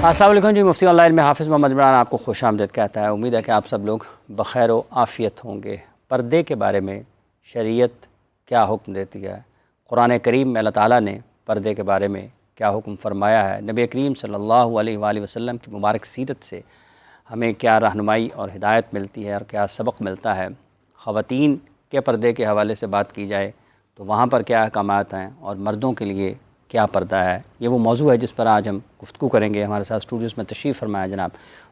السلام علیکم جی، مفتی on line میں حافظ محمد عمران آپ کو خوش آمدید کہتا ہے۔ امید ہے کہ آپ سب لوگ بخیر و عافیت ہوں گے۔ پردے کے بارے میں شریعت کیا حکم دیتی ہے؟ قرآن کریم میں اللہ تعالیٰ نے پردے کے بارے میں کیا حکم فرمایا ہے؟ نبی کریم صلی اللہ علیہ وآلہ وسلم کی مبارک سیرت سے ہمیں کیا رہنمائی اور ہدایت ملتی ہے اور کیا سبق ملتا ہے؟ خواتین کے پردے کے حوالے سے بات کی جائے تو وہاں پر کیا احکامات ہیں اور مردوں کے لیے کیا پردہ ہے؟ یہ وہ موضوع ہے جس پر آج ہم گفتگو کریں گے۔ ہمارے ساتھ اسٹوڈیوز میں تشریف فرمایا جناب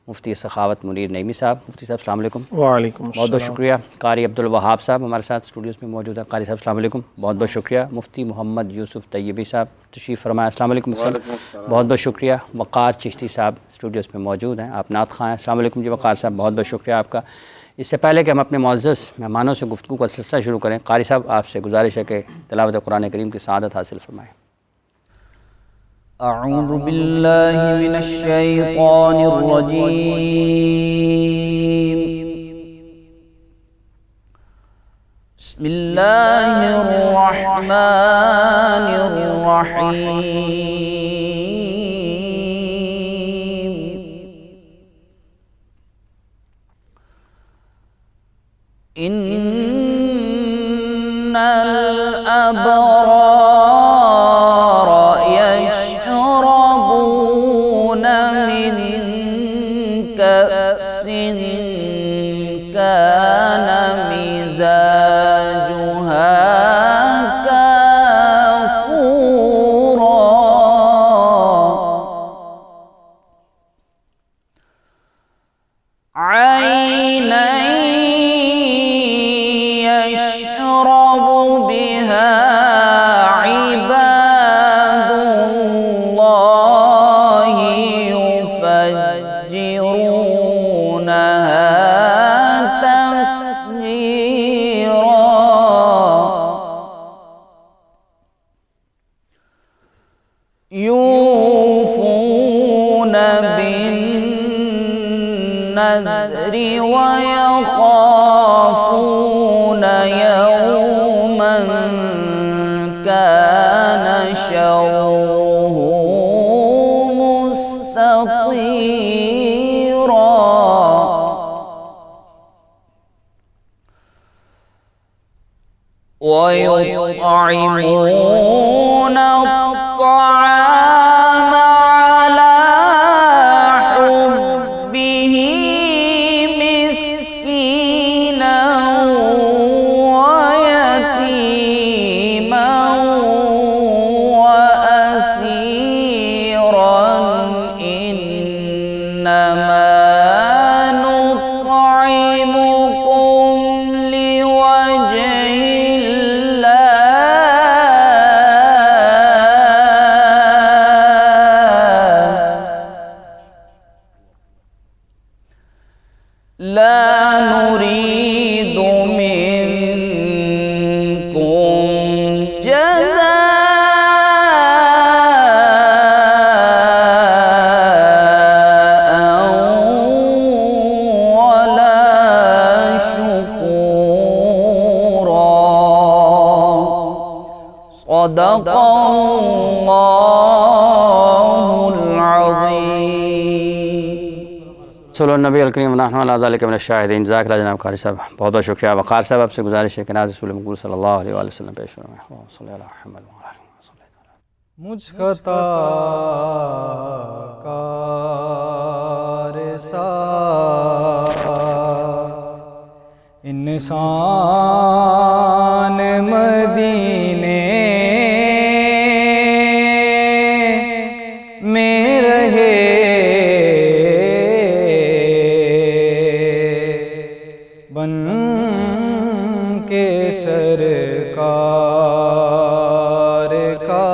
مفتی سخاوت منیر نعیمی صاحب۔ مفتی صاحب السلام علیکم۔ وعلیکم السلام۔ بہت بہت شکریہ۔ قاری عبدالوہاب صاحب ہمارے ساتھ اسٹوڈیوز میں موجود ہیں۔ قاری صاحب السلام علیکم، بہت بہت شکریہ۔ مفتی محمد یوسف طیبی صاحب تشریف فرمایا، السلام علیکم۔ بہت بہت شکریہ۔ وقار چشتی صاحب اسٹوڈیوز میں موجود ہیں، آپ نعت خواں ہیں، السلام علیکم جی وقار صاحب، بہت بہت شکریہ آپ کا۔ اس سے پہلے کہ ہم اپنے معزز مہمانوں سے گفتگو کا سلسلہ شروع کریں، قاری صاحب آپ سے گزارش ہے کہ تلاوت قرآن کریم کی سعادت حاصل فرمائیں۔ اعوذ باللہ من الشیطان الرجیم، بسم اللہ الرحمن الرحیم۔ ان الابرار كأس كان مزاجها كافورا عينا يشرب بها عباد الله يفجرونها تفجيرا يوفون بالنذر ويخافون يوما كان شره مستطيرا ويطعمون الطعام على حبه مسكينا ويتيما وأسيرا إنما نطعمكم لوجه لا نريد منكم جزاء ولا شكورا صدق الله العظيم۔ صلی اللہ نبی الکریم ونحن علی ذلک من الشاہدین۔ جزاک اللہ جناب قاری صاحب، بہت بہت شکریہ۔ وقار صاحب آپ سے گزارش ہے کہ ناز رسول مقبول صلی اللہ علیہ وآلہ وسلم پیش فرمائیں۔ صلی اللہ علیہ وسلم۔ مجھ خطا کار سا انسان مدینے میں رہے، بن کے سرکار کا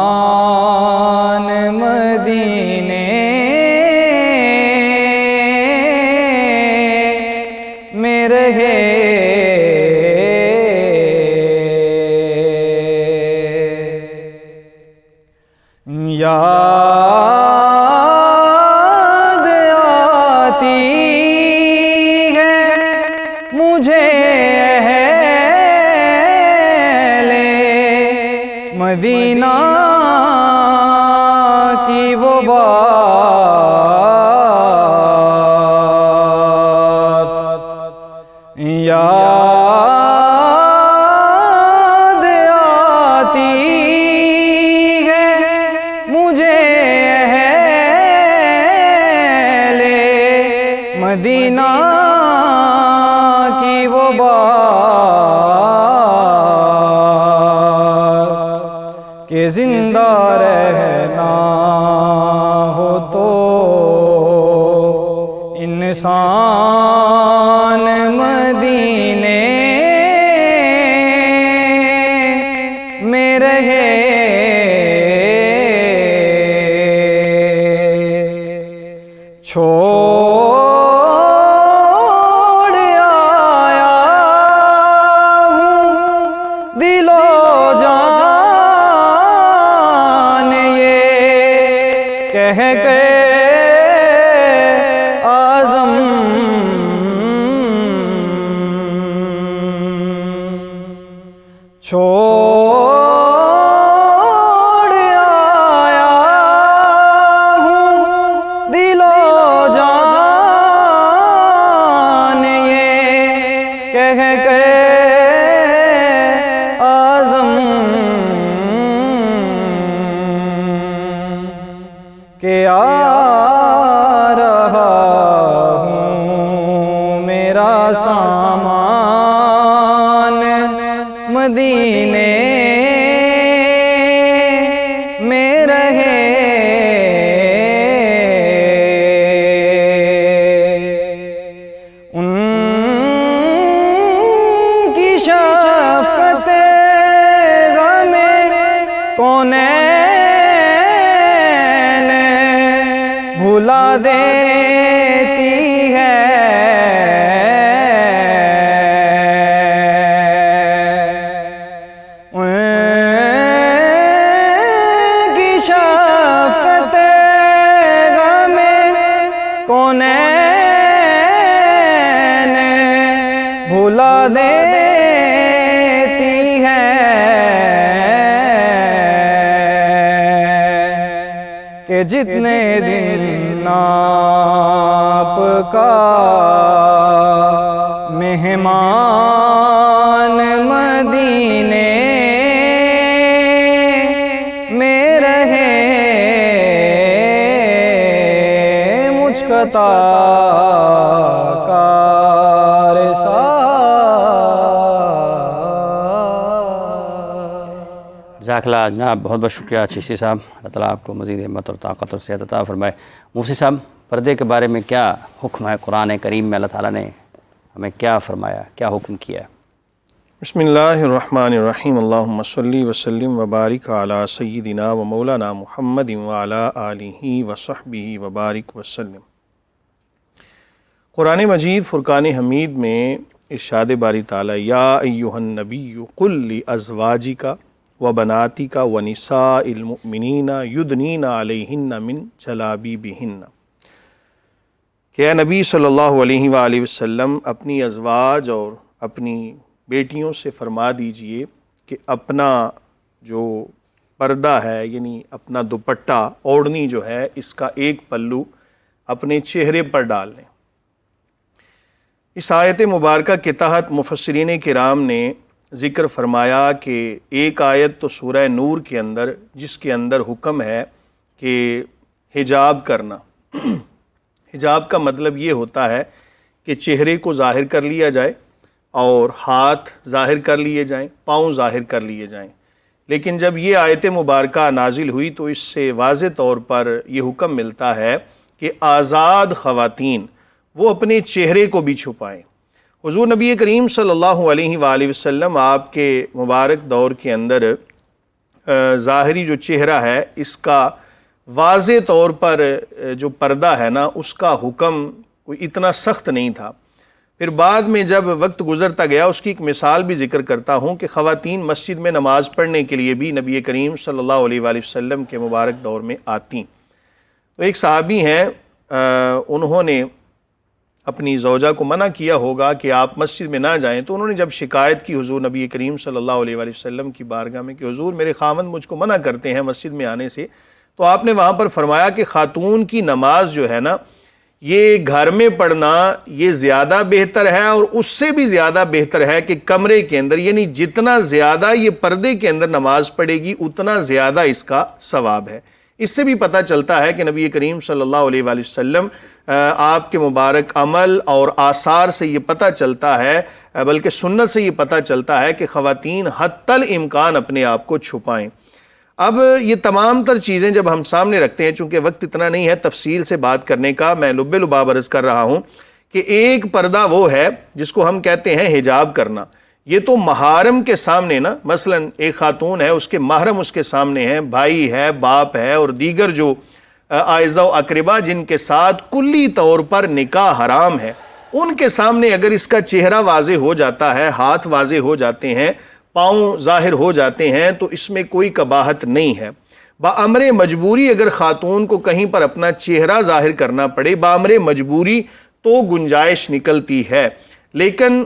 مہمان مدینے میں رہے، یاد آتی ہے مجھے اہل مدینہ یاد آتی ہے مجھے اہل مدینہ کی وہ بات کہ زندہ رہنا ہو تو انسان مدینے میں رہے۔ چھوڑ آیا ہوں دل و جان یہ کہہ کے اعظم چھوڑ آیا ہوں دل و جان یہ کہہ کے اعظم کہ آ رہا ہوں میرا سامان مدینے میں رہے۔ ان کی شفقت غم کونین بھلا دیتی ہے۔ ان کی شفقت غم کونین بھلا دیتی ہے کہ جتنے دن آپ کا مہمان مدینے میں رہے مجھ کا کار جزاک اللہ جناب، بہت بہت شکریہ چشتی صاحب، اللہ تعالیٰ آپ کو مزید ہمت اور طاقت اور صحت عطا فرمائے۔ مفتی صاحب، پردے کے بارے میں کیا حکم ہے؟ قرآن کریم میں اللہ تعالیٰ نے ہمیں کیا فرمایا، کیا حکم کیا ہے؟ بسم اللہ الرحمن الرحیم، اللہم صلی وسلم وبارک علی سیدنا و مولانا محمد وعلی آلہ وصحبہ وبارک وسلم۔ قرآن مجید فرقان حمید میں ارشاد باری تعالیٰ یا ایہا النبی قل لازواجک وبناتک ونساء المؤمنین یدنین علیہن من جلابیبہن، کہ اے نبی صلی اللہ علیہ وآلہ وسلم اپنی ازواج اور اپنی بیٹیوں سے فرما دیجئے کہ اپنا جو پردہ ہے یعنی اپنا دوپٹہ اوڑھنی جو ہے اس کا ایک پلو اپنے چہرے پر ڈال لیں۔ اس آیت مبارکہ کے تحت مفسرین کرام نے ذکر فرمایا کہ ایک آیت تو سورہ نور کے اندر جس کے اندر حکم ہے کہ حجاب کرنا، حجاب کا مطلب یہ ہوتا ہے کہ چہرے کو ظاہر کر لیا جائے اور ہاتھ ظاہر کر لیے جائیں، پاؤں ظاہر کر لیے جائیں۔ لیکن جب یہ آیت مبارکہ نازل ہوئی تو اس سے واضح طور پر یہ حکم ملتا ہے کہ آزاد خواتین وہ اپنے چہرے کو بھی چھپائیں۔ حضور نبی کریم صلی اللہ علیہ وآلہ وسلم آپ کے مبارک دور کے اندر ظاہری جو چہرہ ہے اس کا واضح طور پر جو پردہ ہے نا اس کا حکم کوئی اتنا سخت نہیں تھا۔ پھر بعد میں جب وقت گزرتا گیا اس کی ایک مثال بھی ذکر کرتا ہوں کہ خواتین مسجد میں نماز پڑھنے کے لیے بھی نبی کریم صلی اللہ علیہ وآلہ وسلم کے مبارک دور میں آتیں۔ تو ایک صحابی ہیں، انہوں نے اپنی زوجہ کو منع کیا ہوگا کہ آپ مسجد میں نہ جائیں، تو انہوں نے جب شکایت کی حضور نبی کریم صلی اللہ علیہ وآلہ وسلم کی بارگاہ میں کہ حضور میرے خاوند مجھ کو منع کرتے ہیں مسجد میں آنے سے، تو آپ نے وہاں پر فرمایا کہ خاتون کی نماز جو ہے نا یہ گھر میں پڑھنا یہ زیادہ بہتر ہے، اور اس سے بھی زیادہ بہتر ہے کہ کمرے کے اندر، یعنی جتنا زیادہ یہ پردے کے اندر نماز پڑھے گی اتنا زیادہ اس کا ثواب ہے۔ اس سے بھی پتہ چلتا ہے کہ نبی کریم صلی اللہ علیہ وآلہ وسلم آپ کے مبارک عمل اور آثار سے یہ پتہ چلتا ہے، بلکہ سنت سے یہ پتہ چلتا ہے کہ خواتین حتی الامکان اپنے آپ کو چھپائیں۔ اب یہ تمام تر چیزیں جب ہم سامنے رکھتے ہیں، چونکہ وقت اتنا نہیں ہے تفصیل سے بات کرنے کا، میں لب لباب عرض کر رہا ہوں کہ ایک پردہ وہ ہے جس کو ہم کہتے ہیں حجاب کرنا۔ یہ تو محارم کے سامنے نا، مثلا ایک خاتون ہے، اس کے محرم اس کے سامنے ہیں، بھائی ہے، باپ ہے، اور دیگر جو اعزاء و اقربا جن کے ساتھ کلی طور پر نکاح حرام ہے، ان کے سامنے اگر اس کا چہرہ واضح ہو جاتا ہے، ہاتھ واضح ہو جاتے ہیں، پاؤں ظاہر ہو جاتے ہیں، تو اس میں کوئی قباحت نہیں ہے۔ بامر مجبوری اگر خاتون کو کہیں پر اپنا چہرہ ظاہر کرنا پڑے، بامر مجبوری تو گنجائش نکلتی ہے، لیکن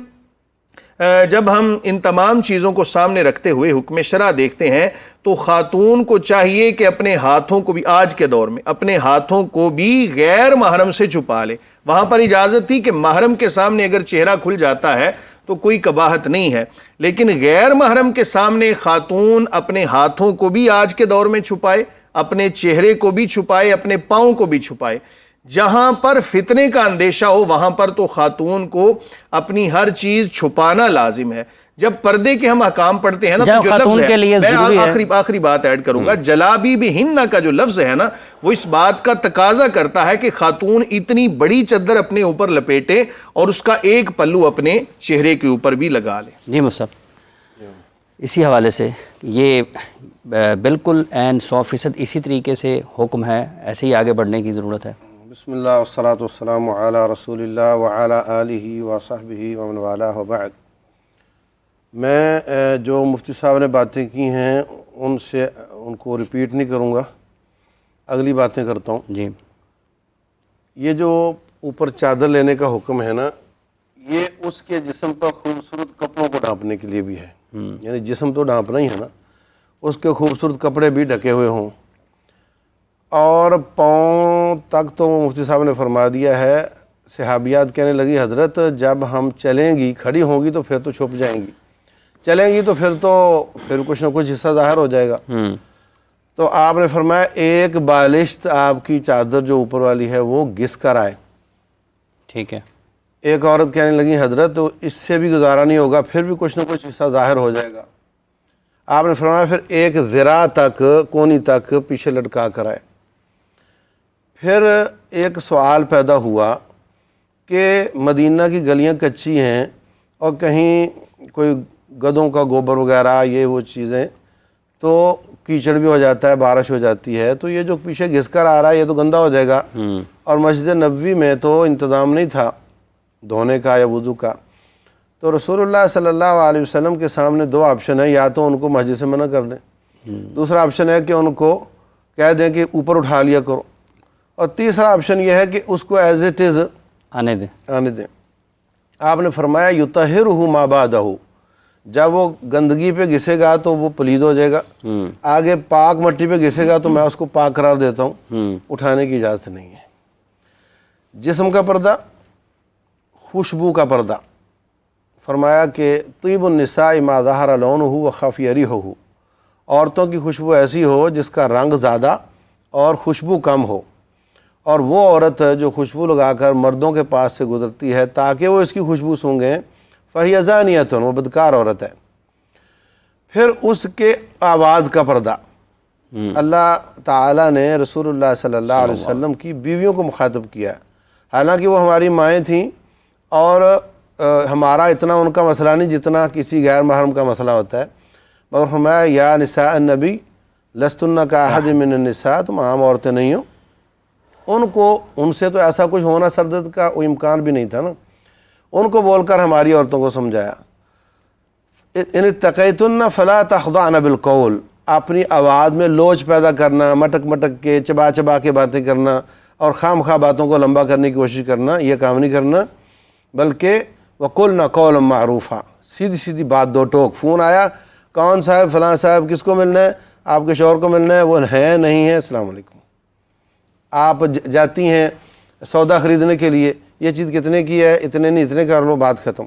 جب ہم ان تمام چیزوں کو سامنے رکھتے ہوئے حکم شرع دیکھتے ہیں تو خاتون کو چاہیے کہ اپنے ہاتھوں کو بھی، آج کے دور میں اپنے ہاتھوں کو بھی غیر محرم سے چھپا لے۔ وہاں پر اجازت تھی کہ محرم کے سامنے اگر چہرہ کھل جاتا ہے تو کوئی قباحت نہیں ہے، لیکن غیر محرم کے سامنے خاتون اپنے ہاتھوں کو بھی آج کے دور میں چھپائے، اپنے چہرے کو بھی چھپائے، اپنے پاؤں کو بھی چھپائے۔ جہاں پر فتنے کا اندیشہ ہو وہاں پر تو خاتون کو اپنی ہر چیز چھپانا لازم ہے۔ جب پردے کے ہم احکام پڑھتے ہیں نا تو جو لفظ ہے، میں آخری بات ایڈ کروں گا، جلابیبہن کا جو لفظ ہے نا، وہ اس بات کا تقاضا کرتا ہے کہ خاتون اتنی بڑی چادر اپنے اوپر لپیٹے اور اس کا ایک پلو اپنے چہرے کے اوپر بھی لگا لے۔ جی مصعب، اسی حوالے سے یہ بالکل عین 100% اسی طریقے سے حکم ہے، ایسے ہی آگے بڑھنے کی ضرورت ہے۔ بسم اللہ والصلاة والسلام علی رسول اللہ وعلی آلہ وصحبہ ومن والہ وبعد۔ میں جو مفتی صاحب نے باتیں کی ہیں ان کو ریپیٹ نہیں کروں گا، اگلی باتیں کرتا ہوں۔ جی، یہ جو اوپر چادر لینے کا حکم ہے نا، یہ اس کے جسم پر خوبصورت کپڑوں کو ڈھانپنے کے لیے بھی ہے، یعنی جسم تو ڈھانپنا ہی ہے نا، اس کے خوبصورت کپڑے بھی ڈھکے ہوئے ہوں، اور پاؤں تک تو مفتی صاحب نے فرما دیا ہے۔ صحابیات کہنے لگی حضرت جب ہم چلیں گی، کھڑی ہوں گی تو پھر تو چھپ جائیں گی، چلیں گی تو پھر کچھ نہ کچھ حصہ ظاہر ہو جائے گا۔ تو آپ نے فرمایا ایک بالشت آپ کی چادر جو اوپر والی ہے وہ گھس کر آئے۔ ٹھیک ہے۔ ایک عورت کہنے لگی حضرت تو اس سے بھی گزارا نہیں ہوگا، پھر بھی کچھ نہ کچھ حصہ ظاہر ہو جائے گا۔ آپ نے فرمایا پھر ایک ذراع تک، کونی تک پیچھے لٹکا کر آئے۔ پھر ایک سوال پیدا ہوا کہ مدینہ کی گلیاں کچی ہیں اور کہیں کوئی گدوں کا گوبر وغیرہ یہ وہ چیزیں، تو کیچڑ بھی ہو جاتا ہے، بارش ہو جاتی ہے، تو یہ جو پیچھے گھس کر آ رہا ہے یہ تو گندہ ہو جائے گا، اور مسجد نبوی میں تو انتظام نہیں تھا دھونے کا یا وضو کا۔ تو رسول اللہ صلی اللہ علیہ وسلم کے سامنے دو آپشن ہے، یا تو ان کو مسجد سے منع کر دیں، دوسرا آپشن ہے کہ ان کو کہہ دیں کہ اوپر اٹھا لیا کرو، اور تیسرا آپشن یہ ہے کہ اس کو ایز اٹ از آنے دیں۔ آپ نے فرمایا یطہرہ ما بعدہ، جب وہ گندگی پہ گھسے گا تو وہ پلید ہو جائے گا، آگے پاک مٹی پہ گھسے گا تو میں اس کو پاک قرار دیتا ہوں، اٹھانے کی اجازت نہیں ہے۔ جسم کا پردہ، خوشبو کا پردہ، فرمایا کہ طیب النساء ما ظہر لونہ وخفی ریحہ، عورتوں کی خوشبو ایسی ہو جس کا رنگ زیادہ اور خوشبو کم ہو، اور وہ عورت جو خوشبو لگا کر مردوں کے پاس سے گزرتی ہے تاکہ وہ اس کی خوشبو سونگیں، فہی زانیۃ، وہ بدکار عورت ہے۔ پھر اس کے آواز کا پردہ، اللہ تعالیٰ نے رسول اللہ صلی اللہ علیہ وسلم کی بیویوں کو مخاطب کیا، حالانکہ وہ ہماری مائیں تھیں اور ہمارا اتنا ان کا مسئلہ نہیں جتنا کسی غیر محرم کا مسئلہ ہوتا ہے، مگر فرمایا یا نساء النبی لستن کاحد من النساء، تم عام عورتیں نہیں ہو۔ ان سے تو ایسا کچھ ہونا سردت کا امکان بھی نہیں تھا نا، ان کو بول کر ہماری عورتوں کو سمجھایا ان اتقیتن فلا تخضعن بالقول، اپنی آواز میں لوچ پیدا کرنا، مٹک مٹک کے چبا چبا کے باتیں کرنا اور خام خواہ باتوں کو لمبا کرنے کی کوشش کرنا، یہ کام نہیں کرنا، بلکہ وقلن قولا معروفا، سیدھی سیدھی بات، دو ٹوک۔ فون آیا، کون صاحب، فلاں صاحب، کس کو ملنا ہے؟ آپ کے شوہر کو ملنا ہے، وہ ہے نہیں ہے، السلام علیکم۔ آپ جاتی ہیں سودا خریدنے کے لیے، یہ چیز کتنے کی ہے، اتنے نہیں، اتنے کر لو، بات ختم۔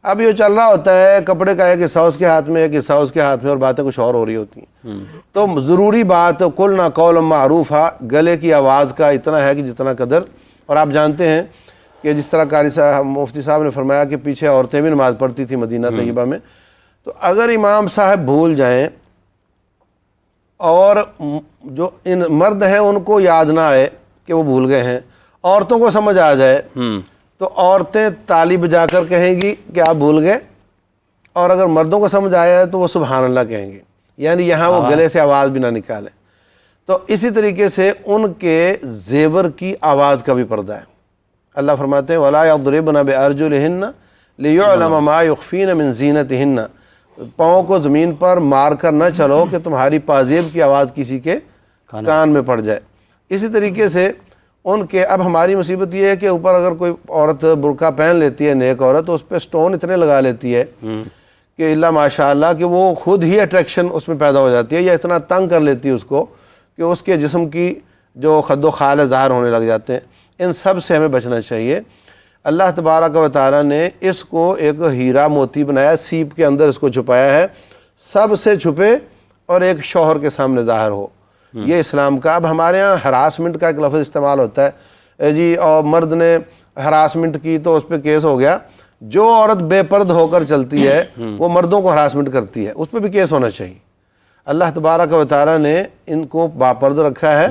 اب یہ چل رہا ہوتا ہے، کپڑے کا ایک حصہ اس کے ہاتھ میں، ایک حصہ اس کے ہاتھ میں، اور باتیں کچھ اور ہو رہی ہوتی ہیں۔ تو ضروری بات قلنا قولا معروفا، گلے کی آواز کا اتنا ہے کہ جتنا قدر۔ اور آپ جانتے ہیں کہ جس طرح قاری صاحب مفتی صاحب نے فرمایا کہ پیچھے عورتیں بھی نماز پڑھتی تھیں مدینہ طیبہ میں، تو اگر امام صاحب بھول جائیں اور جو ان مرد ہیں ان کو یاد نہ آئے کہ وہ بھول گئے ہیں، عورتوں کو سمجھ آ جائے تو عورتیں تالی بجا کر کہیں گی کہ آپ بھول گئے، اور اگر مردوں کو سمجھ آیا ہے تو وہ سبحان اللہ کہیں گے، یعنی یہاں وہ گلے سے آواز بھی نہ نکالیں۔ تو اسی طریقے سے ان کے زیور کی آواز کا بھی پردہ ہے۔ اللہ فرماتے ہیں وَلَا يَضْرِبْنَ بِأَرْجُلِهِنَّ لِيُعْلَمَ مَا يُخْفِينَ مِنْ زِينَتِهِنَّ، پاؤں کو زمین پر مار کر نہ چلو کہ تمہاری پازیب کی آواز کسی کے کان میں پڑ جائے۔ اسی طریقے سے ان کے، اب ہماری مصیبت یہ ہے کہ اوپر اگر کوئی عورت برقع پہن لیتی ہے، نیک عورت، تو اس پہ سٹون اتنے لگا لیتی ہے کہ اللہ ماشاء اللہ کہ وہ خود ہی اٹریکشن اس میں پیدا ہو جاتی ہے، یا اتنا تنگ کر لیتی ہے اس کو کہ اس کے جسم کی جو خد و خال ظاہر ہونے لگ جاتے ہیں۔ ان سب سے ہمیں بچنا چاہیے۔ اللہ تبارک و تعالیٰ نے اس کو ایک ہیرا موتی بنایا، سیپ کے اندر اس کو چھپایا ہے، سب سے چھپے اور ایک شوہر کے سامنے ظاہر ہو، یہ اسلام کا۔ اب ہمارے ہاں ہراسمنٹ کا ایک لفظ استعمال ہوتا ہے جی، اور مرد نے ہراسمنٹ کی تو اس پہ کیس ہو گیا۔ جو عورت بے پرد ہو کر چلتی ہے وہ مردوں کو ہراسمنٹ کرتی ہے، اس پہ بھی کیس ہونا چاہیے۔ اللہ تبارک و تعالیٰ نے ان کو باپرد رکھا ہے،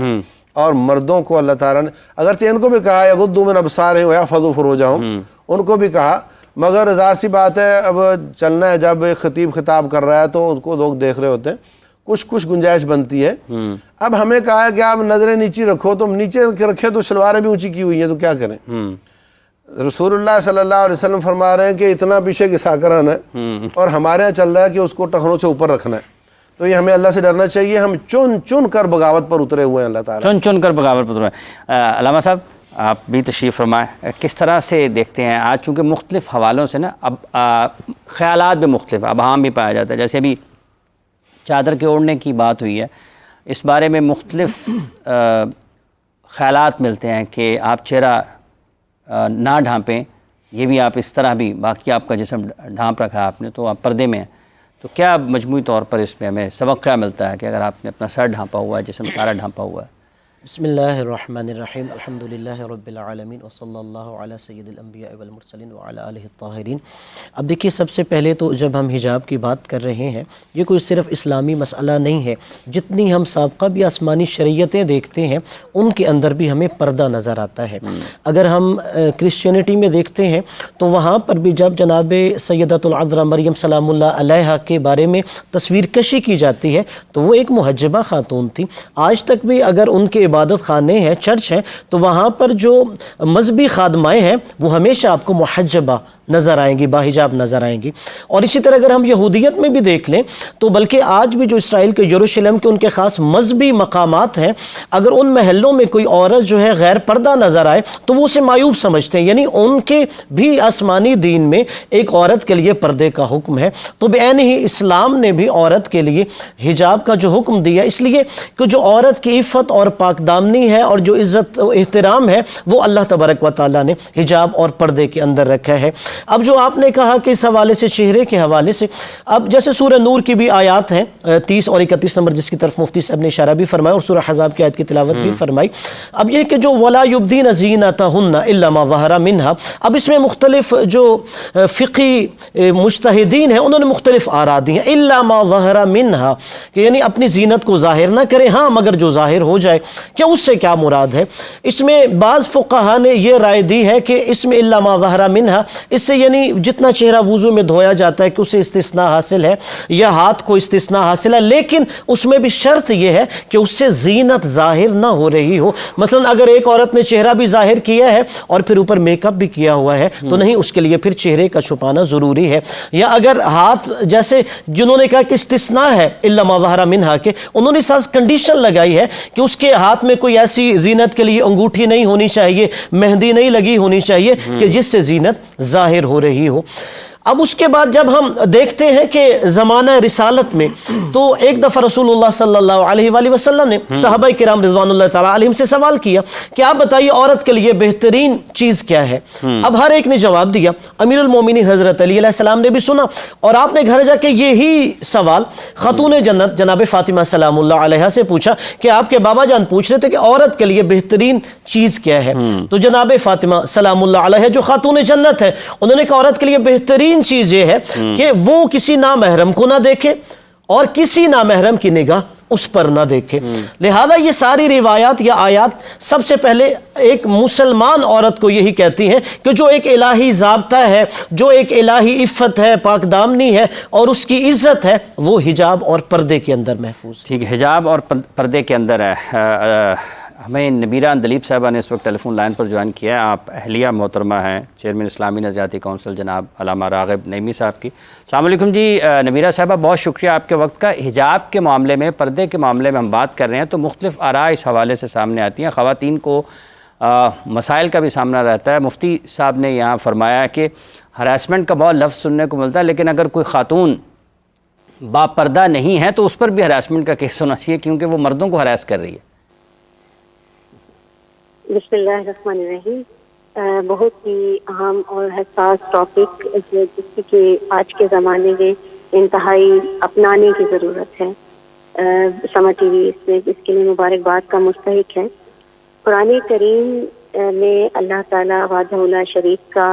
اور مردوں کو اللہ تعالیٰ نے اگرچہ ان کو بھی کہا یغضوا من ابصارہم ویحفظوا فروجہم، ان کو بھی کہا، مگر ظاہر سی بات ہے اب چلنا ہے، جب ایک خطیب خطاب کر رہا ہے تو ان کو لوگ دیکھ رہے ہوتے ہیں، کچھ گنجائش بنتی ہے۔ اب ہمیں کہا ہے کہ آپ نظریں نیچی رکھو، تو نیچے رکھے تو شلواریں بھی اونچی کی ہوئی ہیں، تو کیا کریں؟ رسول اللہ صلی اللہ علیہ وسلم فرما رہے ہیں کہ اتنا پیچھے گھسا کر آنا ہے، اور ہمارے یہاں چل رہا ہے کہ اس کو ٹخنوں سے اوپر رکھنا ہے۔ تو یہ ہمیں اللہ سے ڈرنا چاہیے، ہم چن کر بغاوت پر اترے ہوئے ہیں، اللہ تعالیٰ چن کر بغاوت پر اترے ہیں۔ علامہ صاحب آپ بھی تشریف فرمائیں، کس طرح سے دیکھتے ہیں آج چونکہ مختلف حوالوں سے نا اب خیالات بھی مختلف، ابہام بھی پایا جاتا ہے، جیسے ابھی چادر کے اوڑھنے کی بات ہوئی ہے، اس بارے میں مختلف خیالات ملتے ہیں کہ آپ چہرہ نہ ڈھانپیں، یہ بھی آپ اس طرح بھی، باقی آپ کا جسم ڈھانپ رکھا ہے آپ نے تو آپ پردے میں ہیں، تو کیا مجموعی طور پر اس میں ہمیں سبق کیا ملتا ہے کہ اگر آپ نے اپنا سر ڈھانپا ہوا ہے، جسم سارا ڈھانپا ہوا ہے؟ بسم اللہ الرحمن الرحیم، الحمدللہ رب العالمین، وصلی اللہ علی سید الانبیاء والمرسلین وعلی آلہ الطاہرین۔ اب دیکھیے، سب سے پہلے تو جب ہم حجاب کی بات کر رہے ہیں، یہ کوئی صرف اسلامی مسئلہ نہیں ہے، جتنی ہم سابقہ بھی آسمانی شریعتیں دیکھتے ہیں ان کے اندر بھی ہمیں پردہ نظر آتا ہے۔ اگر ہم کرسچینٹی میں دیکھتے ہیں تو وہاں پر بھی جب جناب سیدۃ العذراء مریم سلام اللہ علیہا کے بارے میں تصویر کشی کی جاتی ہے تو وہ ایک محجبہ خاتون تھی۔ آج تک بھی اگر ان کے عبادت خانے ہیں، چرچ ہیں، تو وہاں پر جو مذہبی خادمائیں ہیں وہ ہمیشہ آپ کو محجبہ نظر آئیں گی، باحجاب نظر آئیں گی۔ اور اسی طرح اگر ہم یہودیت میں بھی دیکھ لیں تو بلکہ آج بھی جو اسرائیل کے یروشلم کے ان کے خاص مذہبی مقامات ہیں، اگر ان محلوں میں کوئی عورت جو ہے غیر پردہ نظر آئے تو وہ اسے معیوب سمجھتے ہیں، یعنی ان کے بھی آسمانی دین میں ایک عورت کے لیے پردے کا حکم ہے۔ تو بعین ہی اسلام نے بھی عورت کے لیے حجاب کا جو حکم دیا، اس لیے کہ جو عورت کی عفت اور پاک دامنی ہے اور جو عزت و احترام ہے وہ اللہ تبارک و تعالیٰ نے حجاب اور پردے کے اندر رکھا ہے۔ اب جو آپ نے کہا کہ اس حوالے سے چہرے کے حوالے سے، اب جیسے سورہ نور کی بھی آیات ہیں 30 اور 31 نمبر، جس کی طرف مفتی صاحب نے اشارہ بھی فرمایا، اور سورہ احزاب کی آیت کی تلاوت بھی فرمائی۔ اب یہ کہ جو وَلَا يُبْدِينَ زِينَتَهُنَّ إِلَّا مَا ظَهَرَ مِنْهَا، اب اس میں مختلف جو فقہی مجتہدین ہیں انہوں نے مختلف آراء دی ہیں۔ إِلَّا مَا ظَهَرَ مِنْهَا کہ یعنی اپنی زینت کو ظاہر نہ کرے، ہاں مگر جو ظاہر ہو جائے، کیا اس سے کیا مراد ہے؟ اس میں بعض فقہا نے یہ رائے دی ہے کہ اس میں إِلَّا مَا ظَهَرَ مِنْهَا، اس سے یعنی جتنا چہرہ وضو میں دھویا جاتا ہے کہ اسے استثناء حاصل ہے، یا ہاتھ کو استثناء حاصل ہے، لیکن اس میں بھی شرط یہ ہے کہ اس سے زینت ظاہر نہ ہو رہی ہو۔ مثلا اگر ایک عورت نے چہرہ بھی ظاہر کیا ہے اور پھر اوپر میک اپ بھی کیا ہوا ہے تو نہیں، اس کے لیے پھر چہرے کا چھپانا ضروری ہے۔ یا اگر ہاتھ، جیسے جنہوں نے کہا کہ استثناء ہے الا ما ظہر منہا، کہ انہوں نے ساتھ کنڈیشن لگائی ہے کہ اس کے ہاتھ میں کوئی ایسی زینت کے لیے انگوٹھی نہیں ہونی چاہیے، مہندی نہیں لگی ہونی چاہیے کہ جس سے زینت ظاہر ہو رہی ہو۔ اب اس کے بعد جب ہم دیکھتے ہیں کہ زمانہ رسالت میں تو ایک دفعہ رسول اللہ صلی اللہ علیہ وآلہ وسلم نے صحابہ کرام رضوان اللہ تعالیٰ علیہم سے سوال کیا کہ آپ بتائیے عورت کے لیے بہترین چیز کیا ہے؟ اب ہر ایک نے جواب دیا. امیر المومنین حضرت علی علیہ السلام نے بھی سنا اور آپ نے گھر جا کے یہی سوال خاتون جنت جناب فاطمہ سلام اللہ علیہ سے پوچھا کہ آپ کے بابا جان پوچھ رہے تھے کہ عورت کے لیے بہترین چیز کیا ہے؟ تو جناب فاطمہ سلام اللہ علیہ جو خاتون جنت ہے انہوں نے کہا عورت کے لیے بہترین چیز یہ ہے کہ وہ کسی نامحرم کو نہ دیکھے اور کسی نامحرم کی نگاہ اس پر نہ دیکھے. لہذا یہ ساری روایات یا آیات سب سے پہلے ایک مسلمان عورت کو یہی کہتی ہیں کہ جو ایک الہی ضابطہ ہے, جو ایک الہی عفت ہے, پاک دامنی ہے اور اس کی عزت ہے, وہ حجاب اور پردے کے اندر محفوظ. ٹھیک ہے, حجاب اور پردے کے اندر ہے. ہمیں نبیرہ اندلیب صاحبہ نے اس وقت ٹیلی فون لائن پر جوائن کیا ہے. آپ اہلیہ محترمہ ہیں چیئرمین اسلامی نظریاتی کونسل جناب علامہ راغب نعیمی صاحب کی. السلام علیکم جی نبیرہ صاحبہ, بہت شکریہ آپ کے وقت کا. حجاب کے معاملے میں, پردے کے معاملے میں ہم بات کر رہے ہیں تو مختلف آراء اس حوالے سے سامنے آتی ہیں. خواتین کو مسائل کا بھی سامنا رہتا ہے. مفتی صاحب نے یہاں فرمایا کہ ہراسمنٹ کا بہت لفظ سننے کو ملتا ہے, لیکن اگر کوئی خاتون با پردہ نہیں ہے تو اس پر بھی ہراسمنٹ کا کیس ہونا چاہیے کیونکہ وہ مردوں کو ہراس کر رہی ہے. بسم اللہ الرحمن الرحیم. بہت ہی اہم اور حساس ٹاپک جس کی آج کے زمانے میں انتہائی اپنانے کی ضرورت ہے. سما ٹی وی اس کے لیے مبارکباد کا مستحق ہے. قرآن کریم میں اللہ تعالیٰ وحدہ لا شریک کا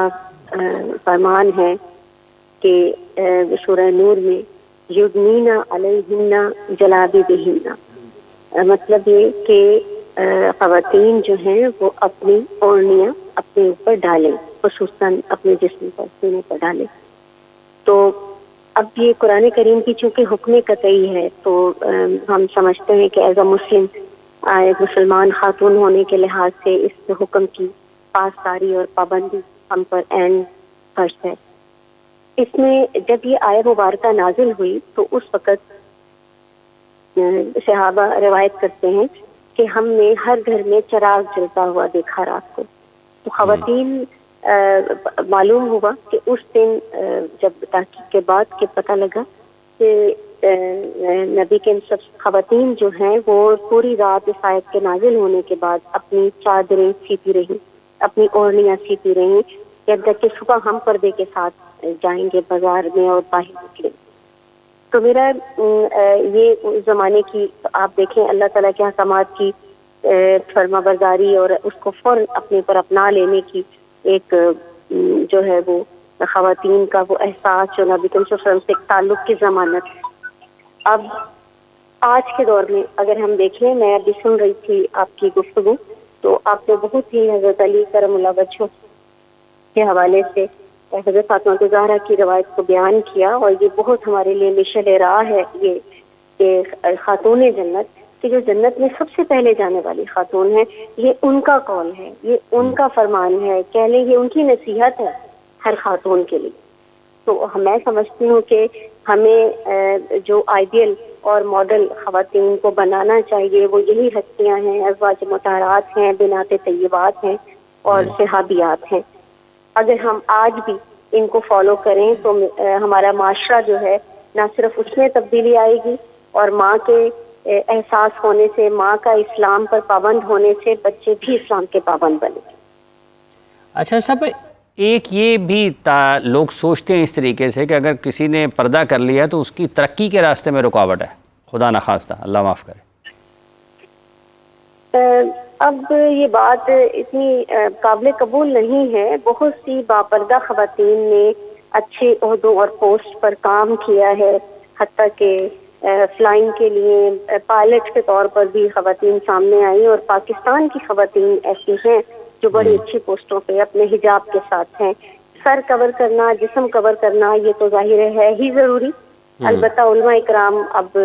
فرمان ہے کہ سورہ نور میں یدنین علیہن جلابیبہن, مطلب یہ کہ خواتین جو ہیں وہ اپنی اوڑھنیاں اپنے اوپر ڈالیں, خصوصاً اپنے جسم پر, سینے پر ڈالیں. تو اب یہ قرآن کریم کی چونکہ حکم قطعی ہے تو ہم سمجھتے ہیں کہ ایز اے مسلم, ایک مسلمان خاتون ہونے کے لحاظ سے اس حکم کی پاسداری اور پابندی ہم پر عین فرض ہے. اس میں جب یہ آیت مبارکہ نازل ہوئی تو اس وقت صحابہ روایت کرتے ہیں کہ ہم نے ہر گھر میں چراغ جلتا ہوا دیکھا رات کو. تو خواتین معلوم ہوا کہ اس دن جب تحقیق کے بعد کہ پتہ لگا کہ نبی کے سب خواتین جو ہیں وہ پوری رات اس آیت کے نازل ہونے کے بعد اپنی چادریں سیتی رہیں, اپنی اوڑھنیاں سیتی رہیں, جب تک کہ صبح ہم پردے کے ساتھ جائیں گے بازار میں اور باہر نکلیں. تو میرا یہ زمانے کی آپ دیکھیں اللہ تعالیٰ کے احکامات کی فرما برداری اور اس کو فوراً اپنے پر اپنا لینے کی ایک جو ہے وہ خواتین کا وہ احساس جو نبی صلی اللہ علیہ وسلم سے ایک تعلق کی ضمانت. اب آج کے دور میں اگر ہم دیکھیں, میں ابھی سن رہی تھی آپ کی گفتگو تو آپ نے بہت ہی حضرت علی کرم اللہ وجہہ کے حوالے سے حضرت فاطمہ زہرا کی روایت کو بیان کیا, اور یہ بہت ہمارے لیے مشعل راہ ہے یہ کہ خاتون جنت کہ جو جنت میں سب سے پہلے جانے والی خاتون ہے, یہ ان کا قول ہے, یہ ان کا فرمان ہے, کہہ لیں یہ ان کی نصیحت ہے ہر خاتون کے لیے. تو میں سمجھتی ہوں کہ ہمیں جو آئیڈیل اور ماڈل خواتین کو بنانا چاہیے وہ یہی ہستیاں ہیں, ازواج مطہرات ہیں, بنات طیبات ہیں اور صحابیات ہیں. اگر ہم آج بھی ان کو فالو کریں تو ہمارا معاشرہ جو ہے نہ صرف اس میں تبدیلی آئے گی اور ماں کے احساس ہونے سے, ماں کا اسلام پر پابند ہونے سے بچے بھی اسلام کے پابند بنیں گے. اچھا صاحب, ایک یہ بھی لوگ سوچتے ہیں اس طریقے سے کہ اگر کسی نے پردہ کر لیا تو اس کی ترقی کے راستے میں رکاوٹ ہے, خدا نخواستہ, اللہ معاف کرے. اب یہ بات اتنی قابل قبول نہیں ہے. بہت سی باپردہ خواتین نے اچھے عہدوں اور پوسٹ پر کام کیا ہے, حتیٰ کہ فلائنگ کے لیے پائلٹ کے طور پر بھی خواتین سامنے آئی, اور پاکستان کی خواتین ایسی ہیں جو بڑی اچھی پوسٹوں پہ اپنے حجاب کے ساتھ ہیں. سر کور کرنا, جسم کور کرنا یہ تو ظاہر ہے ہی ضروری. البتہ علماء اکرام اب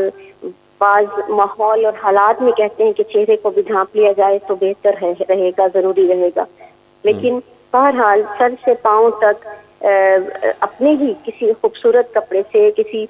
بعض ماحول اور حالات میں کہتے ہیں کہ چہرے کو بھی ڈھانپ لیا جائے تو بہتر رہے گا, ضروری رہے گا. لیکن بہرحال سر سے پاؤں تک اپنے ہی کسی خوبصورت کپڑے سے, کسی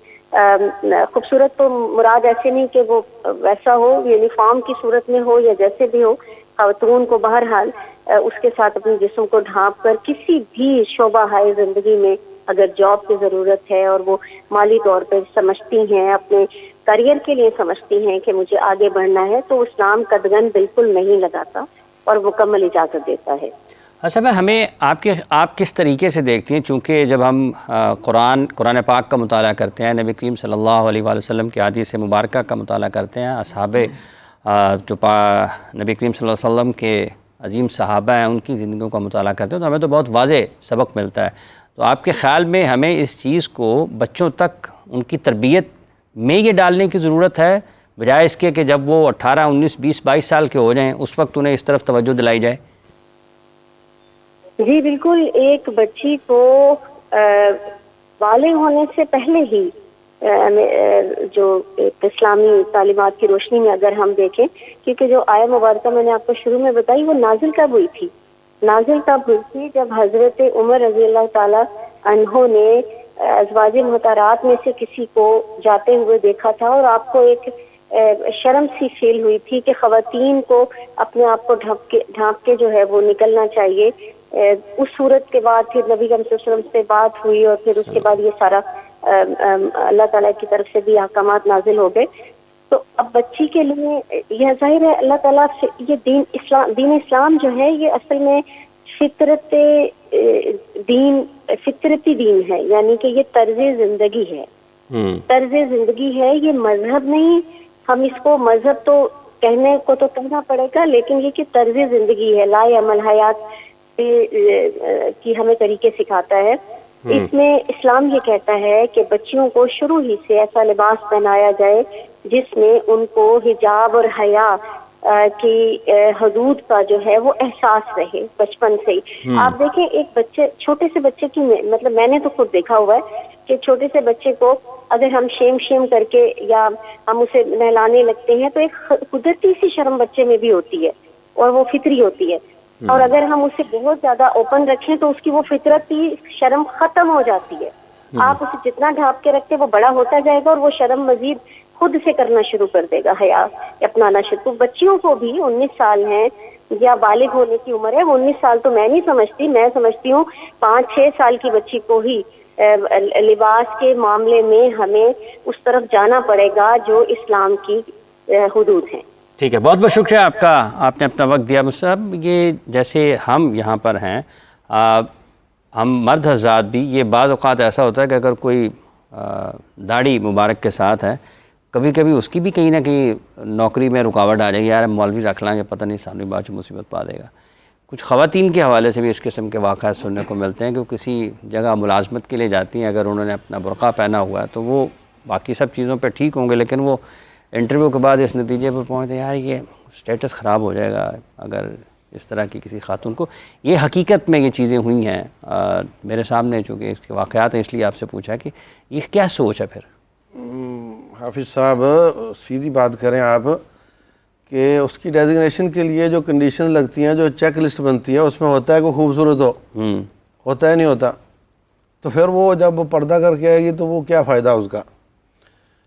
خوبصورت تو مراد ایسے نہیں کہ وہ ویسا ہو, یونیفارم کی صورت میں ہو یا جیسے بھی ہو, خاتون کو بہرحال اس کے ساتھ اپنے جسم کو ڈھانپ کر کسی بھی شعبہ ہے زندگی میں اگر جاب کی ضرورت ہے اور وہ مالی طور پہ سمجھتی ہیں، اپنے کریئر کے لیے سمجھتی ہیں کہ مجھے آگے بڑھنا ہے، تو اسلام قدغن بالکل نہیں لگاتا اور مکمل اجازت دیتا ہے۔ اچھا میں ہمیں آپ کس طریقے سے دیکھتی ہیں، چونکہ جب ہم قرآن پاک کا مطالعہ کرتے ہیں، نبی کریم صلی اللہ علیہ وآلہ وسلم کی حدیث مبارکہ کا مطالعہ کرتے ہیں، اصحاب جو نبی کریم صلی اللہ علیہ وسلم کے عظیم صحابہ ہیں ان کی زندگیوں کا مطالعہ کرتے ہیں، تو ہمیں تو بہت واضح سبق ملتا ہے۔ تو آپ کے خیال میں ہمیں اس چیز کو بچوں تک ان کی تربیت میں یہ ڈالنے کی ضرورت ہے، بجائے اس کے کہ جب وہ 18 19 20 22 سال کے ہو جائیں اس وقت انہیں اس طرف توجہ دلائی جائے؟ جی بالکل، ایک بچی کو بالغ ہونے سے پہلے ہی جو ایک اسلامی تعلیمات کی روشنی میں اگر ہم دیکھیں، کیونکہ جو آیہ مبارکہ میں نے آپ کو شروع میں بتائی وہ نازل کب ہوئی تھی؟ نازل تب ہوئی تھی جب حضرت عمر رضی اللہ تعالی عنہ نے ازواج مطہرات میں سے کسی کو جاتے ہوئے دیکھا تھا، اور آپ کو ایک شرم سی فیل ہوئی تھی کہ خواتین کو اپنے آپ کو ڈھانپ کے جو ہے وہ نکلنا چاہیے۔ اس صورت کے بعد پھر نبی صلی اللہ علیہ وسلم سے بات ہوئی، اور پھر اس کے بعد یہ سارا اللہ تعالیٰ کی طرف سے بھی احکامات نازل ہو گئے۔ تو اب بچی کے لیے یہ ظاہر ہے اللہ تعالیٰ سے یہ دین اسلام جو ہے یہ اصل میں فطرتی دین ہے، یعنی کہ یہ طرز زندگی ہے، طرز زندگی ہے، یہ مذہب نہیں۔ ہم اس کو مذہب تو کہنے کو تو کہنا پڑے گا، لیکن یہ کہ طرز زندگی ہے، لائے عمل حیات کی ہمیں طریقے سکھاتا ہے۔ اس میں اسلام یہ کہتا ہے کہ بچیوں کو شروع ہی سے ایسا لباس پہنایا جائے جس میں ان کو حجاب اور حیا کی حدود کا جو ہے وہ احساس رہے بچپن سے ہی۔ آپ دیکھیں ایک چھوٹے سے بچے کی مطلب میں نے تو خود دیکھا ہوا ہے کہ چھوٹے سے بچے کو اگر ہم شیم کر کے یا ہم اسے نہلانے لگتے ہیں تو ایک قدرتی سی شرم بچے میں بھی ہوتی ہے اور وہ فطری ہوتی ہے، اور اگر ہم اسے بہت زیادہ اوپن رکھیں تو اس کی وہ فطرتی شرم ختم ہو جاتی ہے۔ آپ اسے جتنا ڈھانپ کے رکھتے وہ بڑا ہوتا جائے گا اور وہ شرم مزید خود سے کرنا شروع کر دے گا، حیا اپنانا شروع۔ تو بچیوں کو بھی 19 سال ہیں یا بالغ ہونے کی عمر ہے، 19 سال تو میں نہیں سمجھتی، میں سمجھتی ہوں 5-6 سال کی بچی کو ہی لباس کے معاملے میں ہمیں اس طرف جانا پڑے گا جو اسلام کی حدود ہیں۔ ٹھیک ہے، بہت بہت شکریہ آپ کا، آپ نے اپنا وقت دیا مجھ سے۔ یہ جیسے ہم یہاں پر ہیں، ہم مرد حضرات بھی، یہ بعض اوقات ایسا ہوتا ہے کہ اگر کوئی داڑھی مبارک کے ساتھ ہے، کبھی کبھی اس کی بھی کہیں نہ کہیں نوکری میں رکاوٹ آ جائے گی، یار مولوی رکھ لیں گے، پتہ نہیں سامنے بعد مصیبت پا دے گا۔ کچھ خواتین کے حوالے سے بھی اس قسم کے واقعات سننے کو ملتے ہیں کہ وہ کسی جگہ ملازمت کے لیے جاتی ہیں، اگر انہوں نے اپنا برقع پہنا ہوا ہے تو وہ باقی سب چیزوں پہ ٹھیک ہوں گے، لیکن وہ انٹرویو کے بعد اس نتیجے پر پہنچتے ہیں یار یہ اسٹیٹس خراب ہو جائے گا اگر اس طرح کی کسی خاتون کو۔ یہ حقیقت میں یہ چیزیں ہوئی ہیں میرے سامنے، چونکہ اس کے واقعات ہیں، اس لیے آپ سے پوچھا کہ یہ کیا سوچ ہے پھر؟ حافظ صاحب سیدھی بات کریں آپ کہ اس کی ڈیزگنیشن کے لیے جو کنڈیشن لگتی ہیں، جو چیک لسٹ بنتی ہے، اس میں ہوتا ہے کہ خوبصورت ہوتا ہے نہیں ہوتا، تو پھر وہ جب پردہ کر کے آئے گی تو وہ کیا فائدہ اس کا؟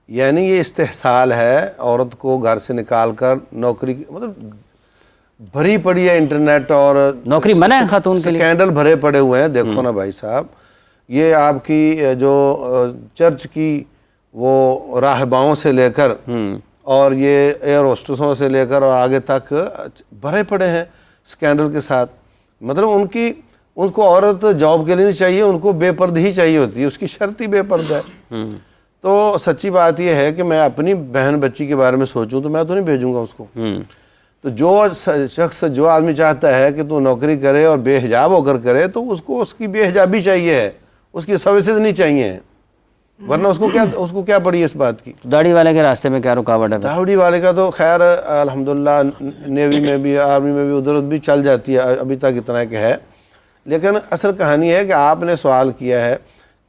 یعنی یہ استحصال ہے عورت کو گھر سے نکال کر نوکری، مطلب بھری پڑی ہے انٹرنیٹ اور نوکری منع ہے خاتون کے لیے، سکینڈل بھرے پڑے ہوئے ہیں۔ دیکھو نا بھائی صاحب، یہ آپ کی جو چرچ کی وہ راہباؤں سے لے کر اور یہ ایئر ہوسٹسوں سے لے کر اور آگے تک بھرے پڑے ہیں سکینڈل کے ساتھ۔ مطلب ان کو عورت جاب کے لیے نہیں چاہیے، ان کو بے پردہ ہی چاہیے ہوتی ہے، اس کی شرط ہی بے پردہ ہے۔ تو سچی بات یہ ہے کہ میں اپنی بہن بچی کے بارے میں سوچوں تو میں تو نہیں بھیجوں گا اس کو۔ تو جو شخص، جو آدمی چاہتا ہے کہ تو نوکری کرے اور بے حجاب ہو کر کرے، تو اس کو اس کی بے حجابی چاہیے ہے، اس کی سروسز نہیں چاہیے ہیں، ورنہ اس کو کیا پڑی ہے اس بات کی؟ داڑھی والے کے راستے میں کیا رکاوٹ ہے؟ داڑھی والے کا تو خیر الحمدللہ نیوی میں بھی، آرمی میں بھی ادھر بھی چل جاتی ہے، ابھی تک اتنا کہ ہے۔ لیکن اصل کہانی ہے کہ آپ نے سوال کیا ہے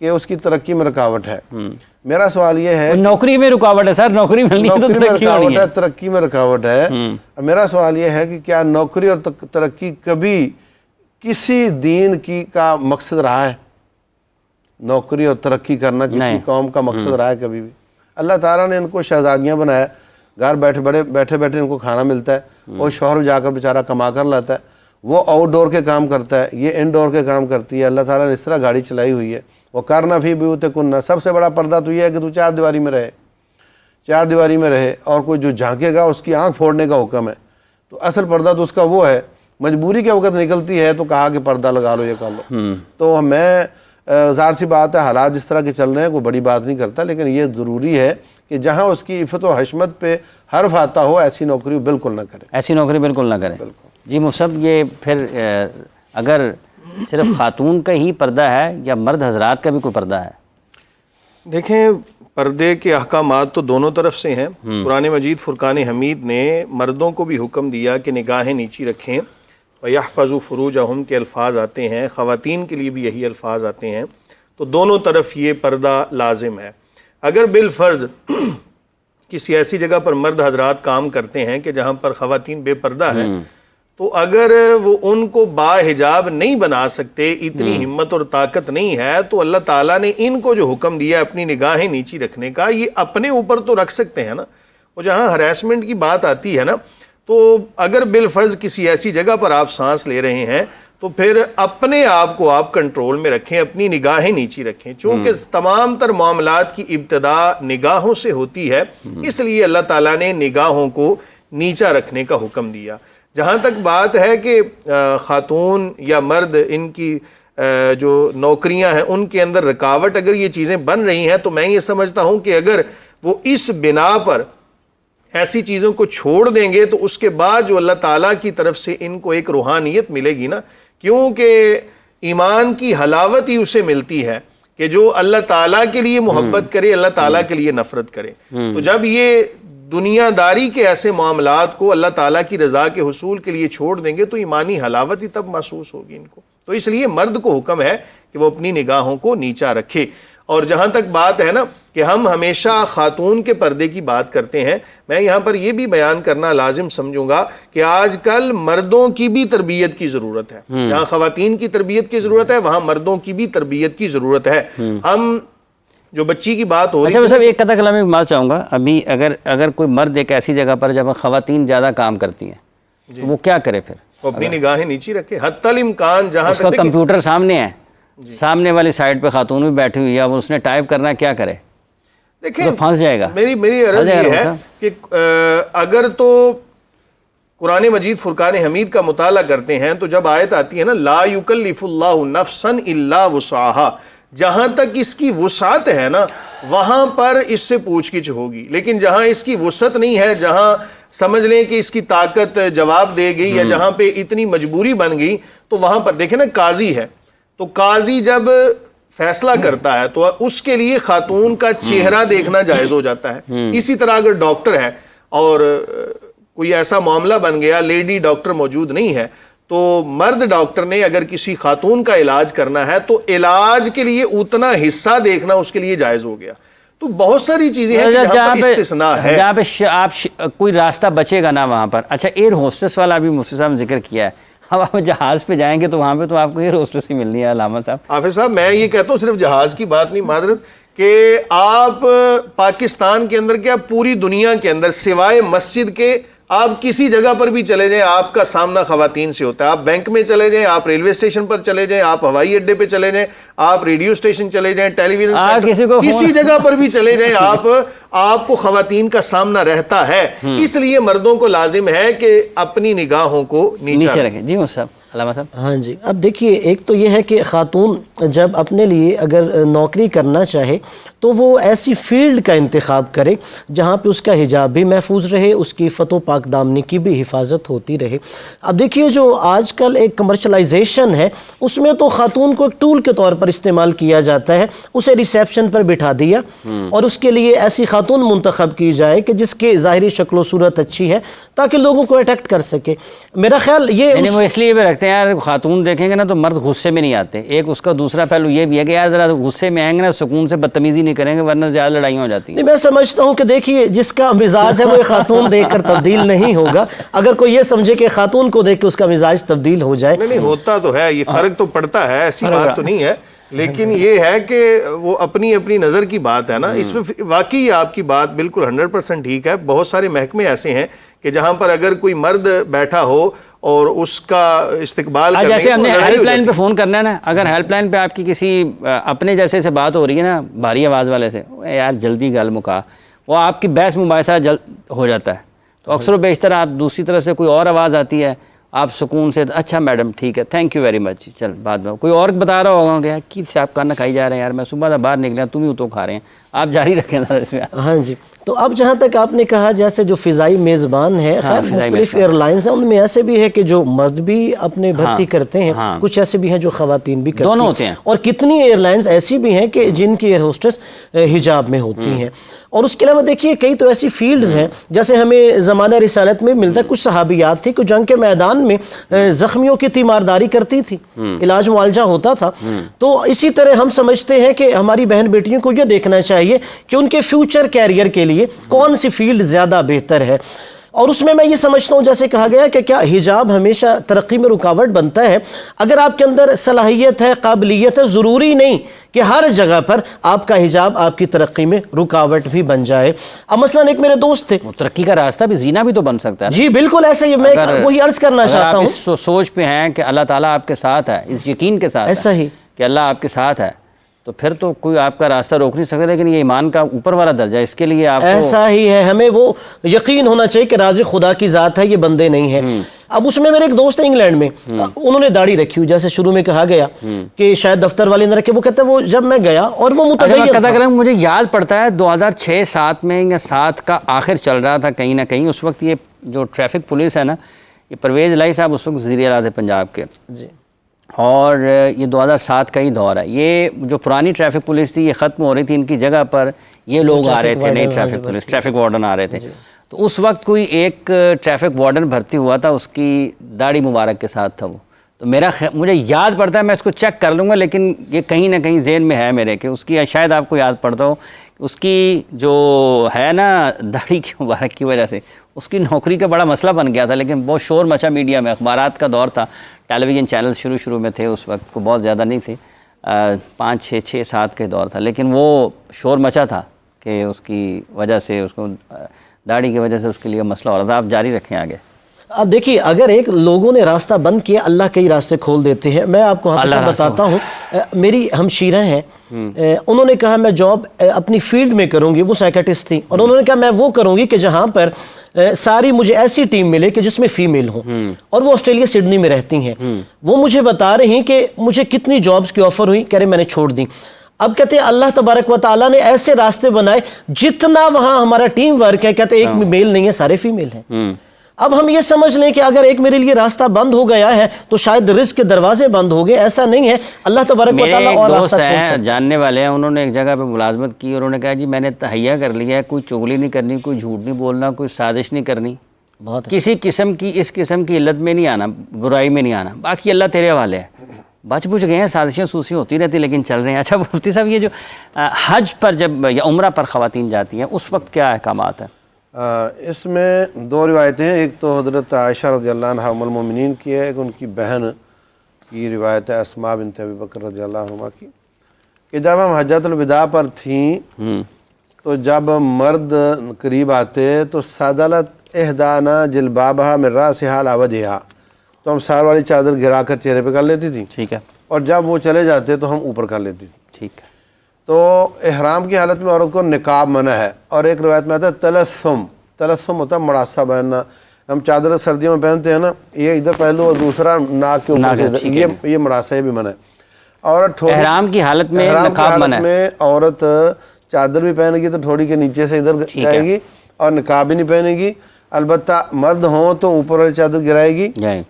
کہ اس کی ترقی میں رکاوٹ ہے۔ میرا سوال یہ ہے، نوکری میں رکاوٹ ہے سر، نوکری ملنی ہے تو ترقی ہونی ہے، ترقی میں رکاوٹ ہے۔ میرا سوال یہ ہے کہ کیا نوکری اور ترقی کبھی کسی دین کا مقصد رہا ہے؟ نوکری اور ترقی کرنا کسی قوم کا مقصد رہا ہے کبھی بھی؟ اللہ تعالیٰ نے ان کو شہزادیاں بنایا، گھر بیٹھے بیٹھے ان کو کھانا ملتا ہے، اور شوہر جا کر بیچارہ کما کر لاتا ہے، وہ آؤٹ ڈور کے کام کرتا ہے، یہ ان ڈور کے کام کرتی ہے۔ اللہ تعالیٰ نے اس طرح گاڑی چلائی ہوئی ہے۔ وَقَرْنَ فِي بُيُوتِكُنَّ، سب سے بڑا پردہ تو یہ ہے کہ تو چار دیواری میں رہے، چار دیواری میں رہے، اور کوئی جو جھانکے گا اس کی آنکھ پھوڑنے کا حکم ہے۔ تو اصل پردہ تو اس کا وہ ہے، مجبوری کے وقت نکلتی ہے تو کہا کہ پردہ لگا لو، یہ کر لو۔ تو میں ظاہر سی بات ہے حالات جس طرح کے چل رہے ہیں کوئی بڑی بات نہیں کرتا، لیکن یہ ضروری ہے کہ جہاں اس کی عفت و حشمت پہ حرف آتا ہو ایسی نوکری بالکل نہ کرے، ایسی نوکری بالکل نہ کریں۔ جی مصعب، یہ پھر اگر صرف خاتون کا ہی پردہ ہے یا مرد حضرات کا بھی کوئی پردہ ہے؟ دیکھیں، پردے کے احکامات تو دونوں طرف سے ہیں۔ قرآن مجید فرقان حمید نے مردوں کو بھی حکم دیا کہ نگاہیں نیچی رکھیں، وَيَحْفَظُوا فُرُوجَهُمْ کے الفاظ آتے ہیں، خواتین کے لیے بھی یہی الفاظ آتے ہیں، تو دونوں طرف یہ پردہ لازم ہے۔ اگر بالفرض کسی ایسی جگہ پر مرد حضرات کام کرتے ہیں کہ جہاں پر خواتین بے پردہ ہے، تو اگر وہ ان کو با حجاب نہیں بنا سکتے، اتنی ہمت اور طاقت نہیں ہے، تو اللہ تعالیٰ نے ان کو جو حکم دیا اپنی نگاہیں نیچی رکھنے کا، یہ اپنے اوپر تو رکھ سکتے ہیں نا۔ وہ جہاں ہراسمنٹ کی بات آتی ہے نا، تو اگر بالفرض کسی ایسی جگہ پر آپ سانس لے رہے ہیں تو پھر اپنے آپ کو آپ کنٹرول میں رکھیں، اپنی نگاہیں نیچی رکھیں، چونکہ تمام تر معاملات کی ابتدا نگاہوں سے ہوتی ہے، اس لیے اللہ تعالیٰ نے نگاہوں کو نیچا رکھنے کا حکم دیا۔ جہاں تک بات ہے کہ خاتون یا مرد ان کی جو نوکریاں ہیں ان کے اندر رکاوٹ اگر یہ چیزیں بن رہی ہیں، تو میں یہ سمجھتا ہوں کہ اگر وہ اس بنا پر ایسی چیزوں کو چھوڑ دیں گے تو اس کے بعد جو اللہ تعالیٰ کی طرف سے ان کو ایک روحانیت ملے گی نا، کیونکہ ایمان کی حلاوت ہی اسے ملتی ہے کہ جو اللہ تعالیٰ کے لیے محبت کرے، اللہ تعالیٰ کے لیے نفرت کرے۔ تو جب یہ دنیا داری کے ایسے معاملات کو اللہ تعالیٰ کی رضا کے حصول کے لیے چھوڑ دیں گے تو ایمانی حلاوت ہی تب محسوس ہوگی ان کو۔ تو اس لیے مرد کو حکم ہے کہ وہ اپنی نگاہوں کو نیچا رکھے۔ اور جہاں تک بات ہے نا کہ ہم ہمیشہ خاتون کے پردے کی بات کرتے ہیں، میں یہاں پر یہ بھی بیان کرنا لازم سمجھوں گا کہ آج کل مردوں کی بھی تربیت کی ضرورت ہے۔ جہاں خواتین کی تربیت کی ضرورت ہے وہاں مردوں کی بھی تربیت کی ضرورت ہے۔ ہم جو بچی کی بات ہو رہی ہے، اچھا صاحب، ایک قطع کلام میں بات چاہوں گا، ابھی اگر کوئی مرد ایک ایسی جگہ پر جب خواتین زیادہ کام کرتی ہیں تو وہ کیا کرے پھر؟ وہ اپنی نگاہیں نیچی رکھے، حتی الامکان جہاں اس کا کمپیوٹر سامنے ہے، سامنے والی سائڈ پہ خاتون بھی بیٹھی ہوئی ہے، اب اس نے ٹائپ کرنا ہے، کیا کرے؟ دیکھیں، پھنس جائے گا۔ میری عرض یہ ہے کہ اگر تو قرآن مجید فرقان حمید کا مطالعہ کرتے ہیں تو جب آیت آتی ہے نا لا یکلف اللہ نفسا الا وسعها، جہاں تک اس کی وسعت ہے نا وہاں پر اس سے پوچھ گچھ ہوگی، لیکن جہاں اس کی وسعت نہیں ہے، جہاں سمجھ لیں کہ اس کی طاقت جواب دے گئی یا جہاں پہ اتنی مجبوری بن گئی، تو وہاں پر دیکھیں نا قاضی ہے، تو قاضی جب فیصلہ کرتا ہے تو اس کے لیے خاتون کا چہرہ دیکھنا جائز ہو جاتا ہے۔ اسی طرح اگر ڈاکٹر ہے اور کوئی ایسا معاملہ بن گیا لیڈی ڈاکٹر موجود نہیں ہے، تو مرد ڈاکٹر نے اگر کسی خاتون کا علاج کرنا ہے تو علاج کے لیے اتنا حصہ دیکھنا اس کے لیے جائز ہو گیا۔ تو بہت ساری چیزیں ہیں کہ جہاں پر استثناء ہے، جہاں پہ آپ کوئی راستہ بچے گا نا وہاں پر۔ اچھا، ایئر ہوسٹس والا بھی مفتی صاحب نے ذکر کیا ہے، اب آپ جہاز پہ جائیں گے تو وہاں پہ تو آپ کو ایئر ہوسٹس ہی ملنی ہے علامہ صاحب۔ حافظ صاحب، میں یہ کہتا ہوں صرف جہاز کی بات نہیں، معذرت، کہ آپ پاکستان کے اندر کیا پوری دنیا کے اندر سوائے مسجد کے آپ کسی جگہ پر بھی چلے جائیں آپ کا سامنا خواتین سے ہوتا ہے۔ آپ بینک میں چلے جائیں، آپ ریلوے اسٹیشن پر چلے جائیں، آپ ہوائی اڈے پہ چلے جائیں، آپ ریڈیو اسٹیشن چلے جائیں، ٹیلی ویژن کسی جگہ پر بھی چلے جائیں، آپ کو خواتین کا سامنا رہتا ہے۔ اس لیے مردوں کو لازم ہے کہ اپنی نگاہوں کو نیچے رکھیں۔ جی صاحب، علامہ صاحب۔ ہاں جی، اب دیکھیے، ایک تو یہ ہے کہ خاتون جب اپنے لیے اگر نوکری کرنا چاہے تو وہ ایسی فیلڈ کا انتخاب کرے جہاں پہ اس کا حجاب بھی محفوظ رہے، اس کی عفت و پاک دامنی کی بھی حفاظت ہوتی رہے۔ اب دیکھیے، جو آج کل ایک کمرشلائزیشن ہے اس میں تو خاتون کو ایک ٹول کے طور پر استعمال کیا جاتا ہے، اسے ریسیپشن پر بٹھا دیا اور اس کے لیے ایسی خاتون منتخب کی جائے کہ جس کی ظاہری شکل و صورت اچھی ہے تاکہ لوگوں کو اٹریکٹ کر سکے۔ میرا خیال یہ وہ اس لیے بھی رکھتے ہیں یار، خاتون دیکھیں گے نا تو مرد غصے میں نہیں آتے۔ ایک اس کا دوسرا پہلو یہ بھی ہے کہ یار ذرا غصے میں آئیں گے نا سکون سے بدتمیزی نہیں کریں گے ورنہ زیادہ لڑائیاں ہو جاتی ہیں۔ میں سمجھتا ہوں کہ دیکھیے، جس کا مزاج ہے وہ خاتون دیکھ کر تبدیل نہیں ہوگا۔ اگر کوئی یہ سمجھے کہ خاتون کو دیکھ کے اس کا مزاج تبدیل ہو جائے، نہیں ہوتا تو ہے، یہ فرق تو پڑتا ہے، ایسی بات تو نہیں ہے، لیکن یہ ہے کہ وہ اپنی اپنی نظر کی بات ہے نا۔ اس میں واقعی آپ کی بات بالکل 100% ٹھیک ہے۔ بہت سارے محکمے ایسے ہیں کہ جہاں پر اگر کوئی مرد بیٹھا ہو اور اس کا استقبال کرنے جیسے کی ہم نے لڑائی ہیلپ ہو لائن جاتی پہ فون کرنا ہے نا، اگر ہیلپ لائن پہ آپ کی کسی اپنے جیسے سے بات ہو رہی ہے نا بھاری آواز والے سے، یار جلدی گل مکا، وہ آپ کی بحث مباحثہ ہو جاتا ہے. تو اکثر و بیشتر آپ دوسری طرف سے کوئی اور آواز آتی ہے، آپ سکون سے اچھا میڈم ٹھیک ہے تھینک یو ویری مچ، چل بعد میں کوئی اور بتا رہا ہوگا کہ یار کی سے آپ کھانا کھائی جا رہے ہیں، یار میں صبح باہر نکلے تم ہی تو کھا رہے ہیں، آپ جاری رکھیں. ہاں جی. تو اب جہاں تک آپ نے کہا جیسے جو فضائی میزبان ہے، خیر مختلف ایئر لائنز ہیں، ان میں ایسے بھی ہے کہ جو مرد بھی اپنے بھرتی کرتے ہیں، کچھ ایسے بھی ہیں جو خواتین بھی کرتی ہیں، دونوں ہوتے ہیں. اور کتنی ایئر لائنز ایسی بھی ہیں کہ جن کی ایئر ہوسٹس حجاب میں ہوتی ہیں. اور اس کے علاوہ دیکھیے کئی تو ایسی فیلڈز ہیں جیسے ہمیں زمانہ رسالت میں ملتا ہے، کچھ صحابیات تھی کہ جنگ کے میدان میں زخمیوں کی تیمارداری کرتی تھی، علاج معالجہ ہوتا تھا. تو اسی طرح ہم سمجھتے ہیں کہ ہماری بہن بیٹیوں کو یہ دیکھنا چاہیے کہ ان کے فیوچر کیریئر کے لیے کون سی فیلڈ زیادہ بہتر ہے. اور اس میں یہ سمجھتا ہوں جیسے کہا گیا کہ کیا حجاب ہمیشہ ترقی میں رکاوٹ بنتا ہے؟ اگر آپ کے اندر صلاحیت ہے، قابلیت ہے، ضروری نہیں کہ ہر جگہ پر آپ کا حجاب آپ کی ترقی میں رکاوٹ بھی بن جائے. اب مثلا ایک میرے دوست تھے، ترقی کا راستہ بھی زینہ بھی تو بن سکتا ہے. جی بالکل ایسا ہی، میں وہی عرض کرنا چاہتا ہوں. اگر آپ اس سوچ پہ ہیں کہ اللہ تعالیٰ آپ کے ساتھ ہے، اس یقین کے ساتھ ایسا ہی کہ اللہ آپ کے ساتھ ہے، تو پھر تو کوئی آپ کا راستہ روک نہیں سکتا. لیکن یہ ایمان کا اوپر والا درجہ ہے، اس کے لیے آپ ایسا ہی ہے، ہمیں وہ یقین ہونا چاہیے کہ رازق خدا کی ذات ہے، یہ بندے نہیں ہیں. اب اس میں میرے ایک دوست ہیں انگلینڈ میں، انہوں نے داڑھی رکھی ہوئی، جیسے شروع میں کہا گیا کہ شاید دفتر والے نہ رکھے، وہ کہتے ہیں وہ جب میں گیا اور وہ متدین تھا. مجھے یاد پڑتا ہے 2006-07 میں یا 7 کا آخر چل رہا تھا کہیں نہ کہیں. اس وقت یہ جو ٹریفک پولیس ہے نا، یہ پرویز الہی صاحب اس وقت وزیر اعلیٰ تھے پنجاب کے، جی. اور یہ 2007 کا ہی دور ہے. یہ جو پرانی ٹریفک پولیس تھی یہ ختم ہو رہی تھی، ان کی جگہ پر یہ لوگ آ رہے تھے، نئی ٹریفک پولیس، ٹریفک وارڈن آ رہے تھے. تو اس وقت کوئی ایک ٹریفک وارڈن بھرتی ہوا تھا، اس کی داڑھی مبارک کے ساتھ تھا وہ. تو مجھے یاد پڑتا ہے، میں اس کو چیک کر لوں گا، لیکن یہ کہیں نہ کہیں ذہن میں ہے میرے کہ اس کی شاید آپ کو یاد پڑتا ہو، اس کی جو ہے نا داڑھی کی مبارک کی وجہ سے اس کی نوکری کا بڑا مسئلہ بن گیا تھا. لیکن بہت شور مچا میڈیا میں، اخبارات کا دور تھا، ٹیلی ویژن چینل شروع میں تھے اس وقت، کو بہت زیادہ نہیں تھے، 5-6-7 کے دور تھا. لیکن وہ شور مچا تھا کہ اس کی وجہ سے، اس کو داڑھی کی وجہ سے اس کے لیے مسئلہ ہو رہا تھا. آپ جاری رکھیں آگے. اب دیکھیے اگر ایک لوگوں نے راستہ بند کیا، اللہ کئی راستے کھول دیتے ہیں. میں آپ کو بتاتا ہوں، میری ہمشیرہ ہیں، انہوں نے کہا میں جاب اپنی فیلڈ میں کروں گی، وہ سائیکٹسٹ تھی، اور انہوں نے کہا میں وہ کروں گی کہ جہاں پر ساری مجھے ایسی ٹیم ملے کہ جس میں فیمیل ہوں. اور وہ آسٹریلیا سڈنی میں رہتی ہیں. وہ مجھے بتا رہی ہیں کہ مجھے کتنی جابز کی آفر ہوئی، کہہ رہے میں نے چھوڑ دی. اب کہتے ہیں اللہ تبارک و تعالیٰ نے ایسے راستے بنائے، جتنا وہاں ہمارا ٹیم ورک ہے، کہتے ہیں ایک میل نہیں ہے، سارے فیمیل ہیں. اب ہم یہ سمجھ لیں کہ اگر ایک میرے لیے راستہ بند ہو گیا ہے تو شاید رزق کے دروازے بند ہو گئے. ایسا نہیں ہے، اللہ تبارک و تعالیٰ اور راستہ کھول سکتا ہے. جاننے والے ہیں، انہوں نے ایک جگہ پہ ملازمت کی اور انہوں نے کہا جی میں نے تہیہ کر لیا ہے، کوئی چغلی نہیں کرنی، کوئی جھوٹ نہیں بولنا، کوئی سازش نہیں کرنی، کسی قسم کی اس قسم کی علت میں نہیں آنا، برائی میں نہیں آنا، باقی اللہ تیرے حوالے ہے. بچ بچ گئے ہیں، سازشیں سوسیاں ہوتی رہتی لیکن چل رہے ہیں. اچھا مفتی صاحب، یہ جو حج پر جب یا عمرہ پر خواتین جاتی ہیں اس وقت کیا احکامات ہیں؟ اس میں 2 روایتیں ہیں. ایک تو حضرت عائشہ رضی اللہ عنہ ام المومنین کی ہے، ایک ان کی بہن کی روایت ہے اسماء بنت ابی بکر رضی اللہ عنہ کی، کہ جب ہم حجۃ الوداع پر تھیں تو جب مرد قریب آتے تو صدلت احدانا جلبابہ من راسہا علی وجہہا، تو ہم سار والی چادر گرا کر چہرے پہ کر لیتی تھی. ٹھیک ہے. اور جب وہ چلے جاتے تو ہم اوپر کر لیتی تھی. ٹھیک ہے. تو احرام کی حالت میں عورت کو نقاب منع ہے. اور ایک روایت میں آتا ہے تلثم ہوتا ہے مڑاسا پہننا. ہم چادر سردیوں میں پہنتے ہیں نا، یہ ادھر پہلو اور دوسرا ناک کے اوپر سے، یہ مڑاسا، یہ بھی منع ہے. اور احرام کی حالت میں نقاب منع ہے. میں عورت چادر بھی پہنے گی تو تھوڑی کے نیچے سے ادھر جائے گی اور نقاب بھی نہیں پہنے گی. البتہ مرد ہوں تو اوپر والی چادر گرائے گی،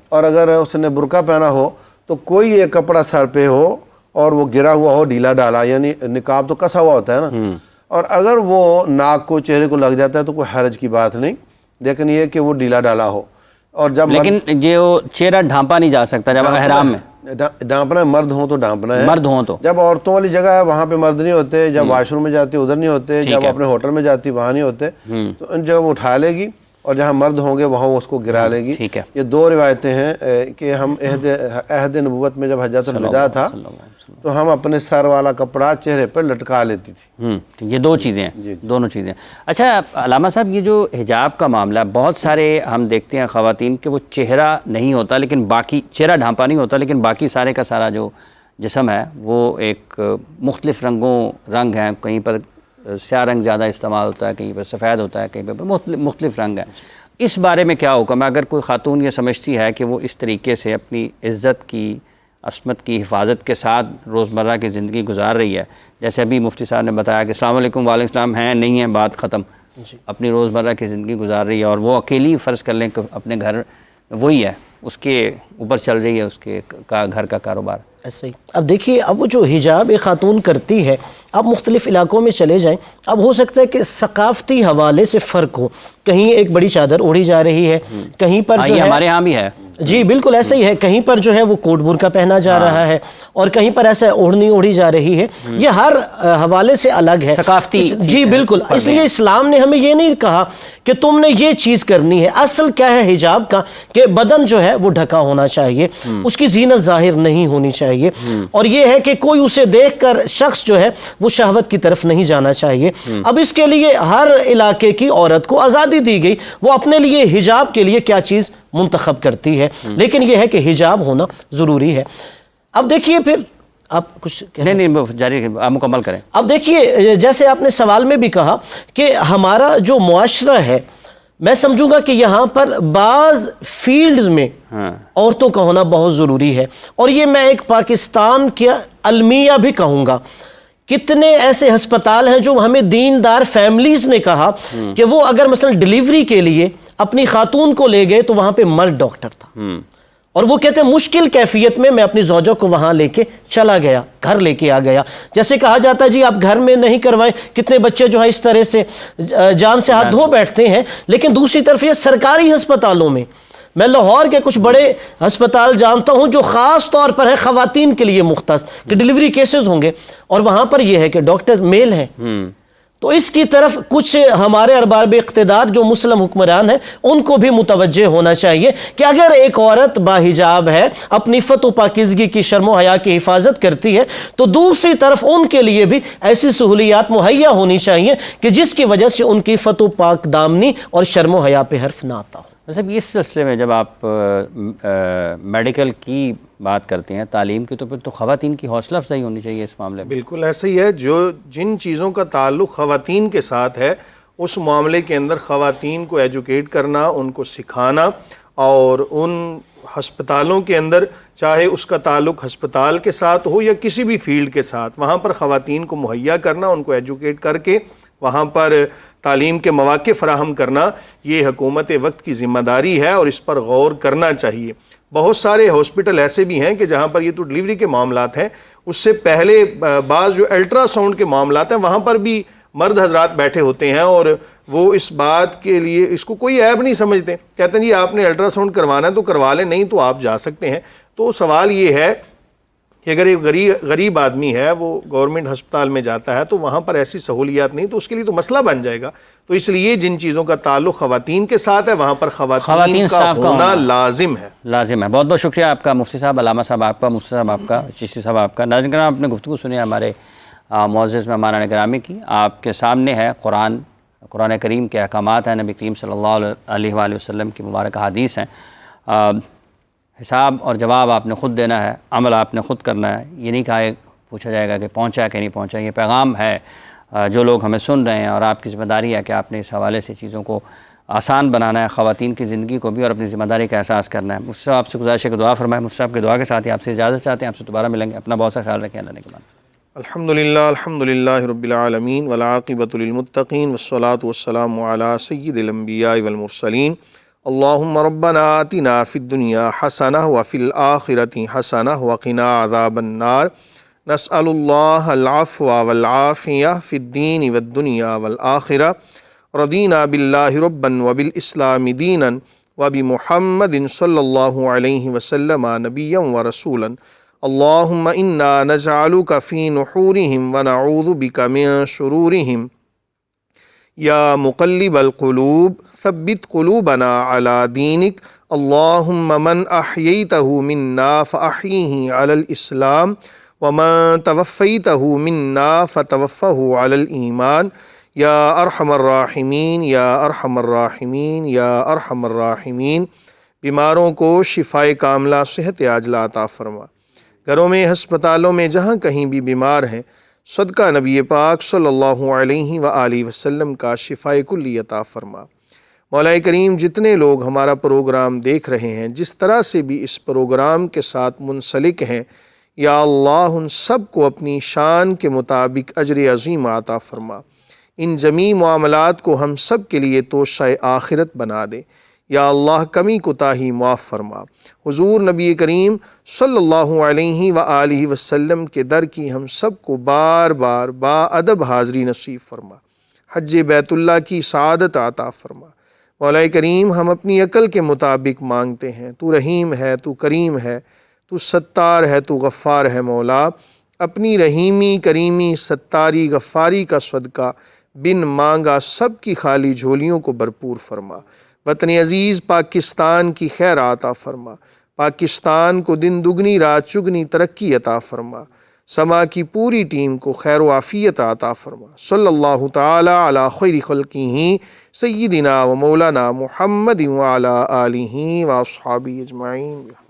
اور اگر اس نے برقع پہنا ہو تو کوئی ایک کپڑا سر پہ ہو اور وہ گرا ہوا ہو، ڈھیلا ڈالا، یعنی نقاب تو کسا ہوا ہوتا ہے نا. اور اگر وہ ناک کو چہرے کو لگ جاتا ہے تو کوئی حرج کی بات نہیں، لیکن یہ کہ وہ ڈھیلا ڈالا ہو. اور جب لیکن جو چہرہ ڈھانپا نہیں جا سکتا جب احرام میں، ڈھانپنا ہے، مرد ہوں تو ڈھانپنا ہے. مرد ہوں تو جب عورتوں والی جگہ ہے وہاں پہ مرد نہیں ہوتے، جب واش روم میں جاتی ادھر نہیں ہوتے، جب اپنے ہوٹل میں جاتی وہاں نہیں ہوتے، تو ان جگہ وہ اٹھا لے گی اور جہاں مرد ہوں گے وہاں وہ اس کو گرا لے گی. یہ 2 روایتیں ہیں کہ ہم عہد نبوت میں جب حجۃ الوداع تھا تو ہم اپنے سر والا کپڑا چہرے پر لٹکا لیتی تھی. یہ دو چیزیں ہیں، دونوں چیزیں. اچھا علامہ صاحب، یہ جو حجاب کا معاملہ، بہت سارے ہم دیکھتے ہیں خواتین کہ وہ چہرہ نہیں ہوتا لیکن باقی چہرہ ڈھانپا نہیں ہوتا لیکن باقی سارے کا سارا جو جسم ہے وہ ایک مختلف رنگ ہیں. کہیں پر سیاہ رنگ زیادہ استعمال ہوتا ہے، کہیں پر سفید ہوتا ہے، کہیں پر مختلف رنگ ہے. اس بارے میں کیا حکم ہے اگر کوئی خاتون یہ سمجھتی ہے کہ وہ اس طریقے سے اپنی عزت کی، عصمت کی حفاظت کے ساتھ روزمرہ کی زندگی گزار رہی ہے؟ جیسے ابھی مفتی صاحب نے بتایا کہ السلام علیکم وعلیکم السلام ہیں نہیں ہیں، بات ختم. اپنی روزمرہ کی زندگی گزار رہی ہے اور وہ اکیلی فرض کر لیں کہ اپنے گھر وہی ہے، اس کے اوپر چل رہی ہے اس کے گھر کا کاروبار. ایسے ہی اب دیکھیے، اب وہ جو حجاب ایک خاتون کرتی ہے، اب مختلف علاقوں میں چلے جائیں، اب ہو سکتا ہے کہ ثقافتی حوالے سے فرق ہو. کہیں ایک بڑی چادر اوڑھی جا رہی ہے، کہیں پر جو ہے ہمارے ہاں بھی ہے. جی بالکل ایسا ہی ہے، کہیں پر جو ہے وہ کوٹ برقع پہنا جا رہا ہے اور کہیں پر ایسا اوڑھنی اوڑھی جا رہی ہے. یہ ہر حوالے سے الگ ہے، ثقافتی. جی بالکل. اس لیے اسلام نے ہمیں یہ نہیں کہا کہ تم نے یہ چیز کرنی ہے. اصل کیا ہے حجاب کا کہ بدن جو ہے وہ ڈھکا ہونا چاہیے، اس کی زینت ظاہر نہیں ہونی چاہیے، اور یہ ہے کہ کوئی اسے دیکھ کر شخص جو ہے وہ شہوت کی طرف نہیں جانا چاہیے. اب اس کے لیے ہر علاقے کی عورت کو آزادی دی گئی، وہ اپنے لیے حجاب کے لیے کیا چیز منتخب کرتی ہے، لیکن یہ ہے کہ حجاب ہونا ضروری ہے. اب دیکھیے پھر آپ کچھ نہیں جاری آپ مکمل کریں. اب دیکھیے، جیسے آپ نے سوال میں بھی کہا کہ ہمارا جو معاشرہ ہے، میں سمجھوں گا کہ یہاں پر بعض فیلڈز میں عورتوں کا ہونا بہت ضروری ہے، اور یہ میں ایک پاکستان کے المیہ بھی کہوں گا. کتنے ایسے ہسپتال ہیں جو ہمیں دیندار فیملیز نے کہا کہ وہ اگر مثلا ڈیلیوری کے لیے اپنی خاتون کو لے گئے تو وہاں پہ مرد ڈاکٹر تھا، اور وہ کہتے ہیں مشکل کیفیت میں اپنی زوجہ کو وہاں لے کے چلا گیا، گھر لے کے آ گیا. جیسے کہا جاتا ہے جی آپ گھر میں نہیں کروائیں، کتنے بچے جو ہے اس طرح سے جان سے ہاتھ دھو بیٹھتے ہیں. لیکن دوسری طرف یہ سرکاری ہسپتالوں میں، میں لاہور کے کچھ بڑے ہسپتال جانتا ہوں جو خاص طور پر ہے خواتین کے لیے مختص کہ ڈیلیوری کیسز ہوں گے، اور وہاں پر یہ ہے کہ ڈاکٹر میل ہیں. تو اس کی طرف کچھ ہمارے ارباب اقتدار جو مسلم حکمران ہیں ان کو بھی متوجہ ہونا چاہیے کہ اگر ایک عورت باحجاب ہے، اپنی عفت و پاکیزگی کی، شرم و حیا کی حفاظت کرتی ہے، تو دوسری طرف ان کے لیے بھی ایسی سہولیات مہیا ہونی چاہیے کہ جس کی وجہ سے ان کی عفت و پاک دامنی اور شرم و حیا پہ حرف نہ آتا ہو. ویسے اس سلسلے میں جب آپ میڈیکل کی بات کرتے ہیں، تعلیم کی، تو پھر تو خواتین کی حوصلہ افزائی ہونی چاہیے اس معاملے میں. بالکل ایسا ہی ہے. جن چیزوں کا تعلق خواتین کے ساتھ ہے، اس معاملے کے اندر خواتین کو ایجوکیٹ کرنا، ان کو سکھانا، اور ان ہسپتالوں کے اندر چاہے اس کا تعلق ہسپتال کے ساتھ ہو یا کسی بھی فیلڈ کے ساتھ، وہاں پر خواتین کو مہیا کرنا، ان کو ایجوکیٹ کر کے وہاں پر تعلیم کے مواقع فراہم کرنا، یہ حکومت وقت کی ذمہ داری ہے اور اس پر غور کرنا چاہیے. بہت سارے ہاسپٹل ایسے بھی ہیں کہ جہاں پر یہ تو ڈیلیوری کے معاملات ہیں، اس سے پہلے بعض جو الٹرا ساؤنڈ کے معاملات ہیں وہاں پر بھی مرد حضرات بیٹھے ہوتے ہیں، اور وہ اس بات کے لیے اس کو کوئی عیب نہیں سمجھتے، کہتے ہیں جی آپ نے الٹرا ساؤنڈ کروانا ہے تو کروا لیں، نہیں تو آپ جا سکتے ہیں. تو سوال یہ ہے کہ اگر ایک غریب آدمی ہے، وہ گورنمنٹ ہسپتال میں جاتا ہے تو وہاں پر ایسی سہولیات نہیں، تو اس کے لیے تو مسئلہ بن جائے گا. تو اس لیے جن چیزوں کا تعلق خواتین کے ساتھ ہے وہاں پر خواتین کا ہونا لازم ہے. بہت بہت شکریہ آپ کا مفتی صاحب، علامہ صاحب آپ کا، مفتی صاحب آپ کا، چشتی صاحب آپ کا. ناظرین کرام، آپ نے گفتگو سنی ہمارے معزز مہمانان گرامی کی. آپ کے سامنے ہے قرآن کریم کے احکامات ہیں، نبی کریم صلی اللہ علیہ وآلہ وسلم کی مبارک حدیث ہیں. حساب اور جواب آپ نے خود دینا ہے، عمل آپ نے خود کرنا ہے. یہ نہیں کہا پوچھا جائے گا کہ پہنچا کہ نہیں پہنچا. یہ پیغام ہے جو لوگ ہمیں سن رہے ہیں، اور آپ کی ذمہ داری ہے کہ آپ نے اس حوالے سے چیزوں کو آسان بنانا ہے، خواتین کی زندگی کو بھی، اور اپنی ذمہ داری کا احساس کرنا ہے. مفتی صاحب آپ سے گزارش ہے کہ دعا فرمائیں. مفتی صاحب کی دعا کے ساتھ ہی آپ سے اجازت چاہتے ہیں. آپ سے دوبارہ ملیں گے. اپنا بہت سا خیال رکھیں. اللہ نے کمان. الحمدللہ رب العالمین والعاقبۃ للمتقین والصلاة والسلام علی سید الانبیاء والمرسلین. اللہم ربنا آتنا فی الدنیا حسنہ وفی الآخرۃ حسنہ وقنا عذاب النار. نسأل اللہ العفو والعافیہ فی الدین والدنیا والآخرہ. رضینا باللہ ربا وبالاسلام دینا وبمحمد صلی اللہ علیہ وسلم نبیا ورسولا. اللہم انا نجعلک فی نحورہم ونعوذ بک من شرورہم. یا مقلب القلوب ثبت قلوبنا علی دینک. اللہم من احییتہ منا فاحیہ علی الاسلام وَمَن تَوَفَّيْتَهُ مِنَّا فَتَوَفَّهُ عَلَى الْإِيمَانِ یا ارحم الراحمین یا ارحم الراحمین یا ارحم الراحمین۔ بیماروں کو شفائے کاملہ صحت عاجلہ عطا فرما۔ گھروں میں، ہسپتالوں میں، جہاں کہیں بھی بیمار ہیں، صدقہ نبی پاک صلی اللہ علیہ وآلہ وسلم کا شفائے کلی عطا فرما۔ مولا کریم، جتنے لوگ ہمارا پروگرام دیکھ رہے ہیں، جس طرح سے بھی اس پروگرام کے ساتھ منسلک ہیں، یا اللہ ان سب کو اپنی شان کے مطابق اجر عظیم عطا فرما۔ ان جمی معاملات کو ہم سب کے لیے توشہ آخرت بنا دے۔ یا اللہ کمی کوتاہی معاف فرما۔ حضور نبی کریم صلی اللہ علیہ وآلہ وسلم کے در کی ہم سب کو بار بار با ادب حاضری نصیب فرما۔ حج بیت اللہ کی سعادت عطا فرما۔ مولا کریم، ہم اپنی عقل کے مطابق مانگتے ہیں، تو رحیم ہے، تو کریم ہے، تو ستار ہے، تو غفار ہے۔ مولا، اپنی رحیمی، کریمی، ستاری، غفاری کا صدقہ بن مانگا سب کی خالی جھولیوں کو بھرپور فرما۔ وطن عزیز پاکستان کی خیر عطا فرما۔ پاکستان کو دن دگنی رات چگنی ترقی عطا فرما۔ سما کی پوری ٹیم کو خیر و عافیت عطا فرما۔ صلی اللہ تعالی علی خیر خلقہ سیدنا و مولانا محمد وعلی آلہ و اصحابہ اجمعین۔